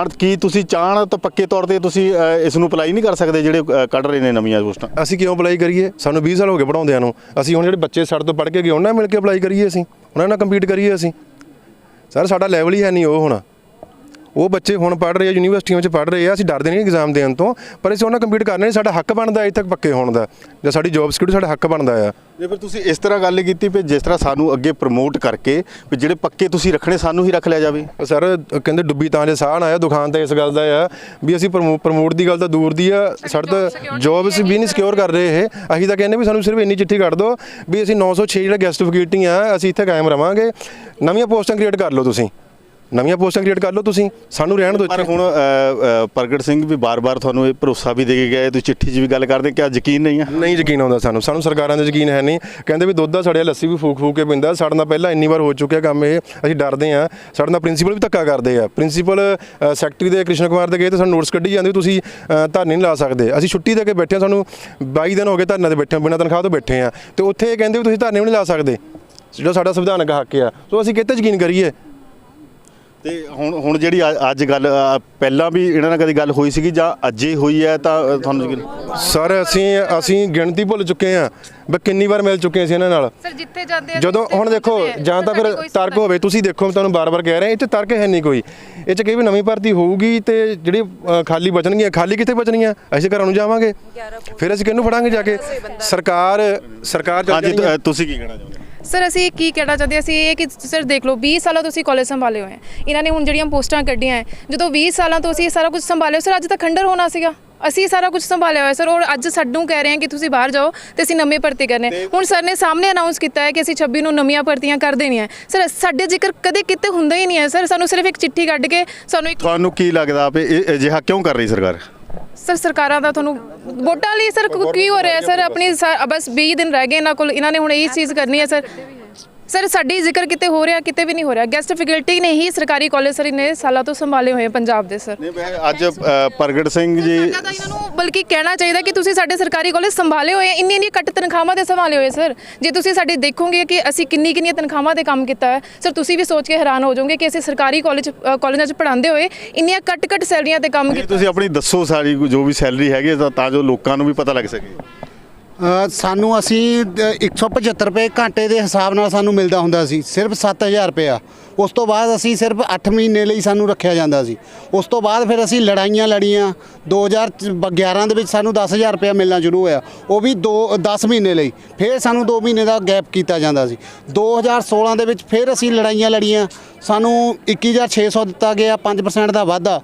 ਤੁਸੀਂ ਚਾਹਣ ਤਾਂ ਪੱਕੇ ਤੌਰ ਤੇ ਤੁਸੀਂ ਇਸ ਨੂੰ ਅਪਲਾਈ ਨਹੀਂ ਕਰ ਸਕਦੇ ਜਿਹੜੇ ਕੱਢ ਰਹੇ ਨੇ ਨਵੀਆਂ ਪੋਸਟਾਂ? ਅਸੀਂ ਕਿਉਂ ਅਪਲਾਈ ਕਰੀਏ? ਸਾਨੂੰ 20 ਸਾਲ ਹੋ ਗਏ ਪੜ੍ਹਾਉਂਦਿਆਂ ਨੂੰ। ਅਸੀਂ ਹੁਣ ਜਿਹੜੇ ਬੱਚੇ ਸਾਡੇ ਤੋਂ ਪੜ੍ਹ ਕੇ ਗਏ ਉਹਨਾਂ ਨਾਲ ਮਿਲ ਕੇ ਅਪਲਾਈ ਕਰੀਏ, ਅਸੀਂ ਉਹਨਾਂ ਨਾਲ ਕੰਪੀਟ ਕਰੀਏ ਅਸੀਂ? ਸਰ, ਸਾਡਾ ਲੈਵਲ ਹੀ ਹੈ ਨਹੀਂ ਉਹ। ਉਹ ਬੱਚੇ ਹੁਣ ਪੜ੍ਹ ਰਹੇ ਆ, ਯੂਨੀਵਰਸਿਟੀਆਂ ਵਿੱਚ ਪੜ੍ਹ ਰਹੇ ਆ, ਅਸੀਂ ਡਰਦੇ ਨਹੀਂ ਐਗਜ਼ਾਮ ਦੇਣ ਤੋਂ, ਪਰ ਅਸੀਂ ਉਹਨਾਂ ਕੰਪੀਟ ਕਰਨਾ ਨਹੀਂ, ਸਾਡਾ ਹੱਕ ਬਣਦਾ ਇੱਥੇ ਤੱਕ ਪੱਕੇ ਹੋਣ ਦਾ, ਜਾਂ ਸਾਡੀ ਜੋਬ ਸਿਕਿਉਰਿਟੀ ਸਾਡਾ ਹੱਕ ਬਣਦਾ ਆ। ਜੇ ਫਿਰ ਤੁਸੀਂ ਇਸ ਤਰ੍ਹਾਂ ਗੱਲ ਕੀਤੀ ਵੀ ਜਿਸ ਤਰ੍ਹਾਂ ਸਾਨੂੰ ਅੱਗੇ ਪ੍ਰਮੋਟ ਕਰਕੇ ਵੀ ਜਿਹੜੇ ਪੱਕੇ ਤੁਸੀਂ ਰੱਖਣੇ ਸਾਨੂੰ ਹੀ ਰੱਖ ਲਿਆ ਜਾਵੇ। ਸਰ ਕਹਿੰਦੇ ਡੁੱਬੀ ਤਾਂ ਜੇ ਸਾਹ ਨਾ ਆਇਆ, ਦੁਖਾਨ ਤਾਂ ਇਸ ਗੱਲ ਦਾ ਆ ਵੀ ਅਸੀਂ ਪ੍ਰਮੋਟ ਦੀ ਗੱਲ ਤਾਂ ਦੂਰ ਦੀ ਆ, ਸਾਡੇ ਤਾਂ ਜੋਬਸ ਵੀ ਨਹੀਂ ਸਿਕਿਉਰ ਕਰ ਰਹੇ ਇਹ। ਅਸੀਂ ਤਾਂ ਕਹਿੰਦੇ ਵੀ ਸਾਨੂੰ ਸਿਰਫ ਇੰਨੀ ਚਿੱਠੀ ਕੱਢ ਦਿਓ ਵੀ ਅਸੀਂ 906 ਜਿਹੜਾ ਗੈਸਟ ਫੈਕਲਟੀ ਆ ਅਸੀਂ ਇੱਥੇ ਕਾਇਮ ਰਵਾਂਗੇ, ਨਵੀਆਂ ਪੋਸਟਾਂ ਕ੍ਰੀਏਟ ਕਰ ਲਓ, ਤੁਸੀਂ ਨਵੀਆਂ ਪੋਸਟਾਂ ਕ੍ਰੀਏਟ ਕਰ ਲਓ, ਤੁਸੀਂ ਸਾਨੂੰ ਰਹਿਣ ਦਿਓ। ਪਰ ਹੁਣ ਪ੍ਰਗਟ ਸਿੰਘ ਵੀ ਬਾਰ-ਬਾਰ ਤੁਹਾਨੂੰ ਇਹ ਭਰੋਸਾ ਵੀ ਦੇ ਕੇ ਗਏ, ਤੁਸੀਂ ਚਿੱਠੀ 'ਚ ਵੀ ਗੱਲ ਕਰਦੇ ਕਿ ਯਕੀਨ ਨਹੀਂ ਆ? ਨਹੀਂ ਯਕੀਨ ਆਉਂਦਾ ਸਾਨੂੰ ਸਰਕਾਰਾਂ 'ਤੇ ਯਕੀਨ ਹੈ ਨਹੀਂ। ਕਹਿੰਦੇ ਵੀ ਦੁੱਧ ਦਾ ਸੜਿਆ ਲੱਸੀ ਵੀ ਫੂਕ ਕੇ ਪੀਂਦਾ, ਸਾਡੇ ਨਾਲ ਪਹਿਲਾਂ ਇੰਨੀ ਵਾਰ ਹੋ ਚੁੱਕਿਆ ਕੰਮ ਇਹ, ਅਸੀਂ ਡਰਦੇ ਹਾਂ। ਸਾਡੇ ਨਾਲ ਪ੍ਰਿੰਸੀਪਲ ਵੀ ਧੱਕਾ ਕਰਦੇ ਆ, ਪ੍ਰਿੰਸੀਪਲ ਸੈਕਟਰੀ ਦੇ ਕ੍ਰਿਸ਼ਨ ਕੁਮਾਰ ਦੇ ਗਏ ਤਾਂ ਸਾਨੂੰ ਨੋਟਿਸ ਕੱਢੀ ਜਾਂਦੇ ਤੁਸੀਂ ਧਰਨੇ ਨਹੀਂ ਲਾ ਸਕਦੇ। ਅਸੀਂ ਛੁੱਟੀ ਦੇ ਕੇ ਬੈਠੇ, ਸਾਨੂੰ 22 ਦਿਨ ਹੋ ਗਏ ਧਰਨੇ 'ਤੇ ਬੈਠੇ, ਬਿਨਾਂ ਤਨਖਾਹ ਤੋਂ ਬੈਠੇ ਆ, ਤੇ ਉੱਥੇ ਇਹ ਕਹਿੰਦੇ ਵੀ ਤੁਸੀਂ ਧਰਨੇ ਵੀ ਨਹੀਂ ਲਾ ਸਕਦੇ, ਜਿਹੜਾ ਸਾਡਾ ਸੰਵਿਧਾਨਕ ਹੱਕ ਆ। ਸੋ ਅਸੀਂ ਕਿਤੇ ਯਕੀਨ ਕਰੀਏ। ਤੇ ਹੁਣ ਜਿਹੜੀ ਅੱਜ ਗੱਲ, ਪਹਿਲਾਂ ਵੀ ਇਹਨਾਂ ਨਾਲ ਕਦੀ ਗੱਲ ਹੋਈ ਸੀਗੀ ਜਾਂ ਅੱਜੇ ਹੋਈ ਹੈ ਤਾਂ ਤੁਹਾਨੂੰ ਯਕੀਨ? ਸਰ ਅਸੀਂ ਗਿਣਤੀ ਭੁੱਲ ਚੁੱਕੇ ਹਾਂ ਵੀ ਕਿੰਨੀ ਵਾਰ ਮਿਲ ਚੁੱਕੇ ਅਸੀਂ ਇਹਨਾਂ ਨਾਲ। ਸਰ ਜਿੱਥੇ ਜਾਂਦੇ ਜਦੋਂ ਹੁਣ ਦੇਖੋ, ਜਾਂ ਤਾਂ ਫਿਰ ਤਰਕ ਹੋਵੇ, ਤੁਸੀਂ ਦੇਖੋ ਤੁਹਾਨੂੰ ਬਾਰ-ਬਾਰ ਕਹਿ ਰਹੇ ਇਹ 'ਚ ਤਰਕ ਹੈ ਨਹੀਂ ਕੋਈ, ਇਹ 'ਚ ਕਹੀ ਵੀ ਨਵੀਂ ਭਰਤੀ ਹੋਊਗੀ ਤੇ ਜਿਹੜੀ ਖਾਲੀ ਬਚਣਗੀਆਂ, ਖਾਲੀ ਕਿੱਥੇ ਬਚਣਗੀਆਂ? ਅਸੀਂ ਘਰਾਂ ਨੂੰ ਜਾਵਾਂਗੇ, ਫਿਰ ਅਸੀਂ ਕਿਹਨੂੰ ਫੜਾਂਗੇ ਜਾ ਕੇ? ਸਰਕਾਰ ਹਾਂਜੀ, ਤੁਸੀਂ ਕੀ ਕਹਿਣਾ ਚਾਹੁੰਦੇ? ਸਰ ਅਸੀਂ ਕੀ ਕਹਿਣਾ ਚਾਹੁੰਦੇ, ਅਸੀਂ ਇਹ ਕਿ ਸਰ ਦੇਖ ਲਓ 20 ਸਾਲਾਂ ਤੋਂ ਅਸੀਂ ਕਾਲਜ ਸੰਭਾਲੇ ਹੋਏ ਆ, ਇਹਨਾਂ ਨੇ ਹੁਣ ਜਿਹੜੀਆਂ ਪੋਸਟਾਂ ਕੱਢੀਆਂ ਹੈ, ਜਦੋਂ 20 ਸਾਲਾਂ ਤੋਂ ਅਸੀਂ ਸਾਰਾ ਕੁਝ ਸੰਭਾਲਿਆ ਸਰ, ਅੱਜ ਤਾਂ ਖੰਡਰ ਹੋਣਾ ਸੀਗਾ, ਅਸੀਂ ਸਾਰਾ ਕੁਝ ਸੰਭਾਲਿਆ ਹੋਇਆ ਸਰ, ਔਰ ਅੱਜ ਸਾਨੂੰ ਕਹਿ ਰਹੇ ਹਾਂ ਕਿ ਤੁਸੀਂ ਬਾਹਰ ਜਾਓ ਤੇ ਅਸੀਂ ਨਵੀਂ ਭਰਤੀ ਕਰਨੇ। ਹੁਣ ਸਰ ਨੇ ਸਾਹਮਣੇ ਅਨਾਉਂਸ ਕੀਤਾ ਹੈ ਕਿ ਅਸੀਂ 26 ਨੂੰ ਨਵੀਆਂ ਭਰਤੀਆਂ ਕਰ ਦੇਣੀਆਂ। ਸਰ ਸਾਡੇ ਜ਼ਿਕਰ ਕਦੇ ਕਿਤੇ ਹੁੰਦਾ ਹੀ ਨਹੀਂ ਹੈ ਸਰ, ਸਾਨੂੰ ਸਿਰਫ ਇੱਕ ਚਿੱਠੀ ਕੱਢ ਕੇ ਸਾਨੂੰ ਇੱਕ। ਤੁਹਾਨੂੰ ਕੀ ਲੱਗਦਾ ਵੀ ਇਹ ਅਜਿਹਾ ਕਿਉਂ ਕਰ ਰਹੀ ਸਰਕਾਰ? ਸਰ ਸਰਕਾਰਾਂ ਦਾ ਤੁਹਾਨੂੰ ਵੋਟਾਂ ਲਈ ਸਰ ਕੀ ਹੋ ਰਿਹਾ ਸਰ, ਆਪਣੀ ਬਸ 20 ਦਿਨ ਰਹਿ ਗਏ ਇਹਨਾਂ ਕੋਲ, ਇਹਨਾਂ ਨੇ ਹੁਣ ਇਹ ਚੀਜ਼ ਕਰਨੀ ਹੈ ਸਰ ਸਾਡੀ ਜ਼ਿਕਰ ਕਿਤੇ ਹੋ ਰਿਹਾ, ਕਿਤੇ ਵੀ ਨਹੀਂ ਹੋ ਰਿਹਾ। ਗੈਸਟ ਫੈਕਲਟੀ ਨੇ ਹੀ ਸਰਕਾਰੀ ਕਾਲਜ ਸਰ ਇੰਨੇ ਸਾਲਾਂ ਤੋਂ ਸੰਭਾਲੇ ਹੋਏ ਪੰਜਾਬ ਦੇ ਸਰ। ਅੱਜ ਪ੍ਰਗਟ ਸਿੰਘ ਜੀ ਇਹਨਾਂ ਨੂੰ ਬਲਕਿ ਕਹਿਣਾ ਚਾਹੀਦਾ ਕਿ ਤੁਸੀਂ ਸਾਡੇ ਸਰਕਾਰੀ ਕਾਲਜ ਸੰਭਾਲੇ ਹੋਏ, ਇੰਨੀ ਘੱਟ ਤਨਖਾਹਾਂ ਦੇ ਸੰਭਾਲੇ ਹੋਏ ਸਰ। ਜੇ ਤੁਸੀਂ ਸਾਡੇ ਦੇਖੋਗੇ ਕਿ ਅਸੀਂ ਕਿੰਨੀਆਂ ਤਨਖਾਹਾਂ ਤੇ ਕੰਮ ਕੀਤਾ ਹੈ ਸਰ, ਤੁਸੀਂ ਵੀ ਸੋਚ ਕੇ ਹੈਰਾਨ ਹੋ ਜਾਓਗੇ ਕਿ ਅਸੀਂ ਸਰਕਾਰੀ ਕਾਲਜਾਂ 'ਚ ਪੜ੍ਹਾਉਂਦੇ ਹੋਏ ਇੰਨੀਆਂ ਘੱਟ ਸੈਲਰੀਆਂ ਤੇ ਕੰਮ ਕੀਤਾ। ਤੁਸੀਂ ਆਪਣੀ ਦੱਸੋ ਸਾਰੀ ਜੋ ਵੀ ਸੈਲਰੀ ਹੈਗੀ ਤਾਂ ਜੋ ਲੋਕਾਂ ਨੂੰ ਵੀ ਪਤਾ ਲੱਗ ਸਕੇ। ਸਾਨੂੰ ਅਸੀਂ 175 ਰੁਪਏ ਘੰਟੇ ਦੇ ਹਿਸਾਬ ਨਾਲ ਸਾਨੂੰ ਮਿਲਦਾ ਹੁੰਦਾ ਸੀ, ਸਿਰਫ 7000 ਰੁਪਇਆ। ਉਸ ਤੋਂ ਬਾਅਦ ਅਸੀਂ ਸਿਰਫ 8 ਮਹੀਨੇ ਲਈ ਸਾਨੂੰ ਰੱਖਿਆ ਜਾਂਦਾ ਸੀ। ਉਸ ਤੋਂ ਬਾਅਦ ਫਿਰ ਅਸੀਂ ਲੜਾਈਆਂ ਲੜੀਆਂ, 2011 ਦੇ ਵਿੱਚ ਸਾਨੂੰ 10000 ਰੁਪਇਆ ਮਿਲਣਾ ਸ਼ੁਰੂ ਹੋਇਆ, ਉਹ ਵੀ 10 ਮਹੀਨੇ ਲਈ। ਫਿਰ ਸਾਨੂੰ 2 ਮਹੀਨੇ ਦਾ ਗੈਪ ਕੀਤਾ ਜਾਂਦਾ ਸੀ। 2016 ਦੇ ਵਿੱਚ ਫਿਰ ਅਸੀਂ ਲੜਾਈਆਂ ਲੜੀਆਂ, ਸਾਨੂੰ 21600 ਦਿੱਤਾ ਗਿਆ, 5% ਦਾ ਵਾਧਾ।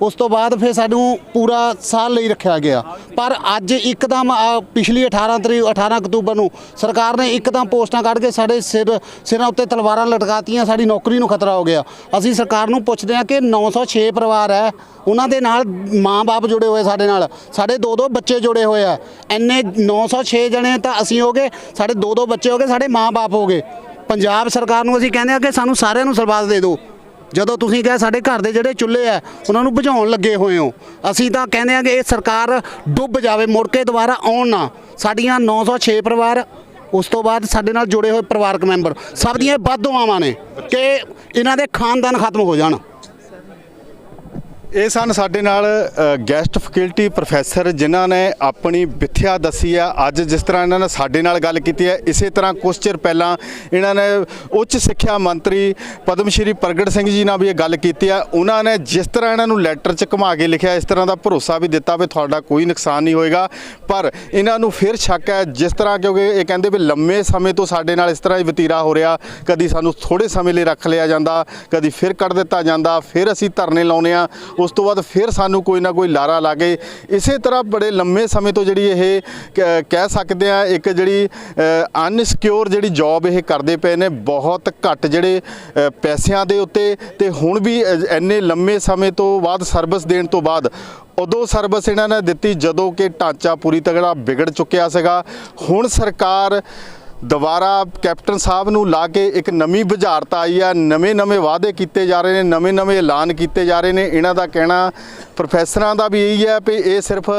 ਉਸ ਤੋਂ ਬਾਅਦ ਫਿਰ ਸਾਨੂੰ ਪੂਰਾ ਸਾਲ ਲਈ ਰੱਖਿਆ ਗਿਆ। ਪਰ ਅੱਜ ਇੱਕਦਮ ਪਿਛਲੀ 18 ਅਕਤੂਬਰ ਨੂੰ ਸਰਕਾਰ ਨੇ ਇੱਕਦਮ ਪੋਸਟਾਂ ਕੱਢ ਕੇ ਸਾਡੇ ਸਿਰਾਂ ਉੱਤੇ ਤਲਵਾਰਾਂ ਲਟਕਾਤੀਆਂ, ਸਾਡੀ ਨੌਕਰੀ ਨੂੰ ਖਤਰਾ ਹੋ ਗਿਆ। ਅਸੀਂ ਸਰਕਾਰ ਨੂੰ ਪੁੱਛਦੇ ਹਾਂ ਕਿ 906 ਪਰਿਵਾਰ ਹੈ, ਉਹਨਾਂ ਦੇ ਨਾਲ ਮਾਂ-ਬਾਪ ਜੁੜੇ ਹੋਏ, ਸਾਡੇ ਨਾਲ ਸਾਡੇ 2 ਬੱਚੇ ਜੁੜੇ ਹੋਏ ਆ। ਇੰਨੇ 906 ਜਣੇ ਤਾਂ ਅਸੀਂ ਹੋ ਗਏ, ਸਾਡੇ 2 ਬੱਚੇ ਹੋ ਗਏ, ਸਾਡੇ ਮਾਂ-ਬਾਪ ਹੋ ਗਏ। ਪੰਜਾਬ ਸਰਕਾਰ ਨੂੰ ਅਸੀਂ ਕਹਿੰਦੇ ਹਾਂ ਕਿ ਸਾਨੂੰ ਸਾਰਿਆਂ ਨੂੰ ਸਰਬੱਤ ਦੇ ਦਿਓ। ਜਦੋਂ ਤੁਸੀਂ ਕਿਹਾ ਸਾਡੇ ਘਰ ਦੇ ਜਿਹੜੇ ਚੁੱਲ੍ਹੇ ਆ ਉਹਨਾਂ ਨੂੰ ਬੁਝਾਉਣ ਲੱਗੇ ਹੋਏ ਹੋ, ਅਸੀਂ ਤਾਂ ਕਹਿੰਦੇ ਹਾਂ ਕਿ ਇਹ ਸਰਕਾਰ ਡੁੱਬ ਜਾਵੇ, ਮੁੜ ਕੇ ਦੁਬਾਰਾ ਆਉਣ ਨਾ। ਸਾਡੀਆਂ 906 ਪਰਿਵਾਰ, ਉਸ ਤੋਂ ਬਾਅਦ ਸਾਡੇ ਨਾਲ ਜੁੜੇ ਹੋਏ ਪਰਿਵਾਰਕ ਮੈਂਬਰ, ਸਭ ਦੀਆਂ ਵੱਧ ਦੁਆਵਾਂ ਨੇ ਕਿ ਇਹਨਾਂ ਦੇ ਖਾਨਦਾਨ ਖਤਮ ਹੋ ਜਾਣ। ਇਹ ਸਨ ਸਾਡੇ ਨਾਲ ਗੈਸਟ ਫੈਕਲਟੀ ਪ੍ਰੋਫੈਸਰ ਜਿਨ੍ਹਾਂ ਨੇ ਆਪਣੀ ਵਿਥਿਆ ਦੱਸੀ ਹੈ। ਅੱਜ ਜਿਸ ਤਰ੍ਹਾਂ ਇਹਨਾਂ ਨੇ ਸਾਡੇ ਨਾਲ ਗੱਲ ਕੀਤੀ ਹੈ, ਇਸੇ ਤਰ੍ਹਾਂ ਕੁਝ ਚਿਰ ਪਹਿਲਾਂ ਇਹਨਾਂ ਨੇ ਉੱਚ ਸਿੱਖਿਆ ਮੰਤਰੀ ਪਦਮ ਸ਼੍ਰੀ ਪ੍ਰਗਟ ਸਿੰਘ ਜੀ ਨਾਲ ਵੀ ਇਹ ਗੱਲ ਕੀਤੀ ਹੈ। ਉਹਨਾਂ ਨੇ ਜਿਸ ਤਰ੍ਹਾਂ ਇਹਨਾਂ ਨੂੰ ਲੈਟਰ 'ਚ ਘੁਮਾ ਕੇ ਲਿਖਿਆ, ਇਸ ਤਰ੍ਹਾਂ ਦਾ ਭਰੋਸਾ ਵੀ ਦਿੱਤਾ ਵੀ ਤੁਹਾਡਾ ਕੋਈ ਨੁਕਸਾਨ ਨਹੀਂ ਹੋਏਗਾ। ਪਰ ਇਹਨਾਂ ਨੂੰ ਫਿਰ ਸ਼ੱਕ ਹੈ, ਜਿਸ ਤਰ੍ਹਾਂ ਕਿਉਂਕਿ ਇਹ ਕਹਿੰਦੇ ਵੀ ਲੰਮੇ ਸਮੇਂ ਤੋਂ ਸਾਡੇ ਨਾਲ ਇਸ ਤਰ੍ਹਾਂ ਹੀ ਵਤੀਰਾ ਹੋ ਰਿਹਾ, ਕਦੀ ਸਾਨੂੰ ਥੋੜ੍ਹੇ ਸਮੇਂ ਲਈ ਰੱਖ ਲਿਆ ਜਾਂਦਾ, ਕਦੀ ਫਿਰ ਕੱਢ ਦਿੱਤਾ ਜਾਂਦਾ, ਫਿਰ ਅਸੀਂ ਧਰਨੇ ਲਾਉਂਦੇ ਹਾਂ, ਉਸ ਤੋਂ ਬਾਅਦ ਫਿਰ ਸਾਨੂੰ ਕੋਈ ਨਾ ਕੋਈ ਲਾਰਾ ਲਾ ਕੇ ਇਸੇ ਤਰ੍ਹਾਂ ਬੜੇ ਲੰਮੇ ਸਮੇਂ ਤੋਂ ਜਿਹੜੀ ਇਹ ਕਹਿ ਸਕਦੇ ਆ ਇੱਕ ਜਿਹੜੀ ਅਨਸਿਕਿਉਰ ਜਿਹੜੀ ਜੌਬ ਇਹ ਕਰਦੇ ਪਏ ਨੇ, ਬਹੁਤ ਘੱਟ ਜਿਹੜੇ ਪੈਸਿਆਂ ਦੇ ਉੱਤੇ। ਤੇ ਹੁਣ ਵੀ ਇੰਨੇ ਲੰਮੇ ਸਮੇਂ ਤੋਂ ਬਾਅਦ ਸਰਵਿਸ ਦੇਣ ਤੋਂ ਬਾਅਦ ਉਦੋਂ ਸਰਵਿਸ ਇਹਨਾਂ ਨੇ ਦਿੱਤੀ ਜਦੋਂ ਕਿ ਢਾਂਚਾ ਪੂਰੀ ਤਗੜਾ ਵਿਗੜ ਚੁੱਕਿਆ ਸੀਗਾ। ਹੁਣ ਸਰਕਾਰ ਦੁਬਾਰਾ ਕੈਪਟਨ ਸਾਹਿਬ ਨੂੰ ਲਾ ਕੇ ਇੱਕ ਨਵੀਂ ਬੁਝਾਰਤ ਆਈ ਆ, ਨਵੇਂ ਵਾਅਦੇ ਕੀਤੇ ਜਾ ਰਹੇ ਨੇ, ਨਵੇਂ ਐਲਾਨ ਕੀਤੇ ਜਾ ਰਹੇ ਨੇ। ਇਹਨਾਂ ਦਾ ਕਹਿਣਾ, ਪ੍ਰੋਫੈਸਰਾਂ ਦਾ ਵੀ ਇਹੀ ਹੈ ਵੀ ਇਹ ਸਿਰਫ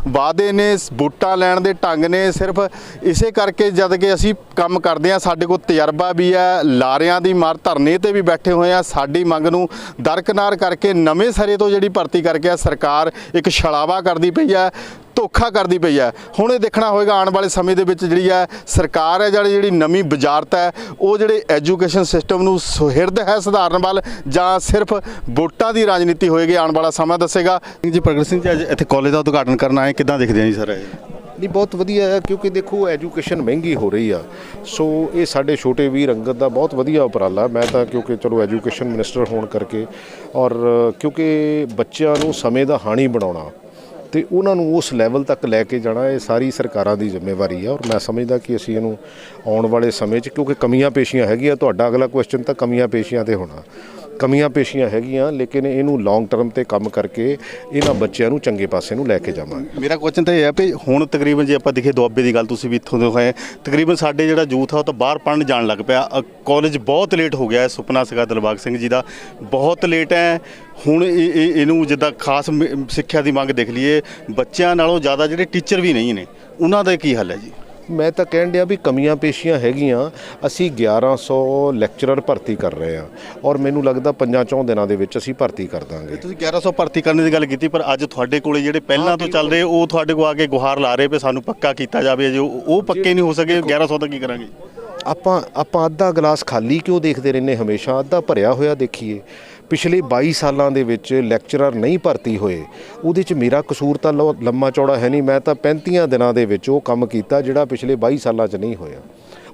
ਵਾਅਦੇ ਨੇ, ਵੋਟਾਂ ਲੈਣ ਦੇ ਢੰਗ ਨੇ। ਸਿਰਫ ਇਸੇ ਕਰਕੇ ਜਦ ਕਿ ਅਸੀਂ ਕੰਮ ਕਰਦੇ ਹਾਂ, ਸਾਡੇ ਕੋਲ ਤਜਰਬਾ ਵੀ ਹੈ, ਲਾਰਿਆਂ ਦੀ ਮਾਰ ਧਰਨੇ ਤੇ ਵੀ ਬੈਠੇ ਹੋਏ ਆ, ਸਾਡੀ ਮੰਗ ਨੂੰ ਦਰਕਿਨਾਰ ਕਰਕੇ ਨਵੇਂ ਸਿਰੇ ਤੋਂ ਜਿਹੜੀ ਭਰਤੀ ਕਰਕੇ ਸਰਕਾਰ ਇੱਕ ਛਲਾਵਾ ਕਰਦੀ ਪਈ ਹੈ। ਧੋਖਾ ਕਰਦੀ ਪਈ ਹੈ। ਹੁਣ ਇਹ ਦੇਖਣਾ ਹੋਏਗਾ ਆਉਣ ਵਾਲੇ ਸਮੇਂ ਦੇ ਵਿੱਚ ਜਿਹੜੀ ਹੈ ਸਰਕਾਰ ਹੈ ਜਿਹੜੀ ਨਵੀਂ ਵਜ਼ਾਰਤ ਹੈ ਉਹ ਜਿਹੜੇ ਐਜੂਕੇਸ਼ਨ ਸਿਸਟਮ ਨੂੰ ਸੁਹਿਰਦ ਹੈ ਸੁਧਾਰਨ ਵੱਲ ਜਾਂ ਸਿਰਫ ਵੋਟਾਂ ਦੀ ਰਾਜਨੀਤੀ ਹੋਏਗੀ, ਆਉਣ ਵਾਲਾ ਸਮਾਂ ਦੱਸੇਗਾ। ਜੀ ਪ੍ਰਗਟ ਸਿੰਘ ਜੀ ਅੱਜ ਇੱਥੇ ਕਾਲਜ ਦਾ ਉਦਘਾਟਨ ਕਰਨ ਆਏ, ਕਿੱਦਾਂ ਦੇਖਦੇ ਆ ਜੀ ਸਰ? ਨਹੀਂ, ਬਹੁਤ ਵਧੀਆ ਹੈ ਕਿਉਂਕਿ ਦੇਖੋ ਐਜੂਕੇਸ਼ਨ ਮਹਿੰਗੀ ਹੋ ਰਹੀ ਆ, ਸੋ ਇਹ ਸਾਡੇ ਛੋਟੇ ਵੀਰ ਅੰਗਦ ਦਾ ਬਹੁਤ ਵਧੀਆ ਉਪਰਾਲਾ। ਮੈਂ ਤਾਂ ਕਿਉਂਕਿ ਚਲੋ ਐਜੂਕੇਸ਼ਨ ਮਿਨਿਸਟਰ ਹੋਣ ਕਰਕੇ ਔਰ ਕਿਉਂਕਿ ਬੱਚਿਆਂ ਨੂੰ ਸਮੇਂ ਦਾ ਹਾਣੀ ਬਣਾਉਣਾ ਤੇ ਉਹਨਾਂ ਨੂੰ ਉਸ ਲੈਵਲ ਤੱਕ ਲੈ ਕੇ ਜਾਣਾ ਇਹ ਸਾਰੀ ਸਰਕਾਰਾਂ ਦੀ ਜ਼ਿੰਮੇਵਾਰੀ ਆ। ਔਰ ਮੈਂ ਸਮਝਦਾ ਕਿ ਅਸੀਂ ਇਹਨੂੰ ਆਉਣ ਵਾਲੇ ਸਮੇਂ 'ਚ, ਕਿਉਂਕਿ ਕਮੀਆਂ ਪੇਸ਼ੀਆਂ ਹੈਗੀਆਂ, ਤੁਹਾਡਾ ਅਗਲਾ ਕੁਐਸਚਨ ਤਾਂ ਕਮੀਆਂ ਪੇਸ਼ੀਆਂ 'ਤੇ ਹੋਣਾ, ਕਮੀਆਂ ਪੇਸ਼ੀਆਂ ਹੈਗੀਆਂ, ਲੇਕਿਨ ਇਹਨੂੰ ਲੌਂਗ ਟਰਮ ਤੇ ਕੰਮ ਕਰਕੇ ਇਹਨਾਂ ਬੱਚਿਆਂ ਨੂੰ ਚੰਗੇ ਪਾਸੇ ਨੂੰ ਲੈ ਕੇ ਜਾਵਾਂਗੇ। ਮੇਰਾ ਕੁਐਸਚਨ ਤਾਂ ਇਹ ਹੈ ਵੀ ਹੁਣ ਤਕਰੀਬਨ ਜੇ ਆਪਾਂ ਦੇਖੀਏ ਦੁਆਬੇ ਦੀ ਗੱਲ, ਤੁਸੀਂ ਵੀ ਇੱਥੋਂ ਦੇ ਹੋਏ, ਤਕਰੀਬਨ ਸਾਡੇ ਜਿਹੜਾ ਯੂਥ ਆ ਉਹ ਤਾਂ ਬਾਹਰ ਪੜ੍ਹਨ ਜਾਣ ਲੱਗ ਪਿਆ। ਕਾਲਜ ਬਹੁਤ ਲੇਟ ਹੋ ਗਿਆ, ਸੁਪਨਾ ਸੀਗਾ ਦਿਲਬਾਗ ਸਿੰਘ ਜੀ ਦਾ, ਬਹੁਤ ਲੇਟ ਹੈ। ਹੁਣ ਇਹਨੂੰ ਜਿੱਦਾਂ ਖਾਸ ਸਿੱਖਿਆ ਦੀ ਮੰਗ ਦੇਖ ਲਈਏ, ਬੱਚਿਆਂ ਨਾਲੋਂ ਜ਼ਿਆਦਾ ਜਿਹੜੇ ਟੀਚਰ ਵੀ ਨਹੀਂ ਨੇ, ਉਹਨਾਂ ਦਾ ਕੀ ਹੱਲ ਹੈ ਜੀ? ਮੈਂ ਤਾਂ ਕਹਿਣ ਡਿਆ ਵੀ ਕਮੀਆਂ ਪੇਸ਼ੀਆਂ ਹੈਗੀਆਂ। ਅਸੀਂ 1100 ਲੈਕਚਰਰ ਭਰਤੀ ਕਰ ਰਹੇ ਹਾਂ ਔਰ ਮੈਨੂੰ ਲੱਗਦਾ 5-4 ਦਿਨਾਂ ਦੇ ਵਿੱਚ ਅਸੀਂ ਭਰਤੀ ਕਰ ਦਾਂਗੇ। ਤੁਸੀਂ 1100 ਭਰਤੀ ਕਰਨ ਦੀ ਗੱਲ ਕੀਤੀ, ਪਰ ਅੱਜ ਤੁਹਾਡੇ ਕੋਲੇ ਜਿਹੜੇ ਪਹਿਲਾਂ ਤੋਂ ਚੱਲ ਰਹੇ ਉਹ ਤੁਹਾਡੇ ਕੋਲ ਆ ਕੇ ਗੁਹਾਰ ਲਾ ਰਹੇ ਵੀ ਸਾਨੂੰ ਪੱਕਾ ਕੀਤਾ ਜਾਵੇ। ਜੇ ਉਹ ਪੱਕੇ ਨਹੀਂ ਹੋ ਸਕੇ 1100 ਤਾਂ ਕੀ ਕਰਾਂਗੇ? ਆਪਾਂ ਅੱਧਾ ਗਲਾਸ ਖਾਲੀ ਕਿਉਂ ਦੇਖਦੇ ਰਹਿੰਦੇ ਹਮੇਸ਼ਾ, ਅੱਧਾ ਭਰਿਆ ਹੋਇਆ ਦੇਖੀਏ। ਪਿਛਲੇ 22 ਸਾਲਾਂ ਦੇ ਵਿੱਚ ਲੈਕਚਰਰ ਨਹੀਂ ਭਰਤੀ ਹੋਏ, ਉਹਦੇ 'ਚ ਮੇਰਾ ਕਸੂਰ ਤਾਂ ਲੰਮਾ ਚੌੜਾ ਹੈ ਨਹੀਂ। ਮੈਂ ਤਾਂ 35 ਦਿਨਾਂ ਦੇ ਵਿੱਚ ਉਹ ਕੰਮ ਕੀਤਾ ਜਿਹੜਾ ਪਿਛਲੇ 22 ਸਾਲਾਂ 'ਚ ਨਹੀਂ ਹੋਇਆ।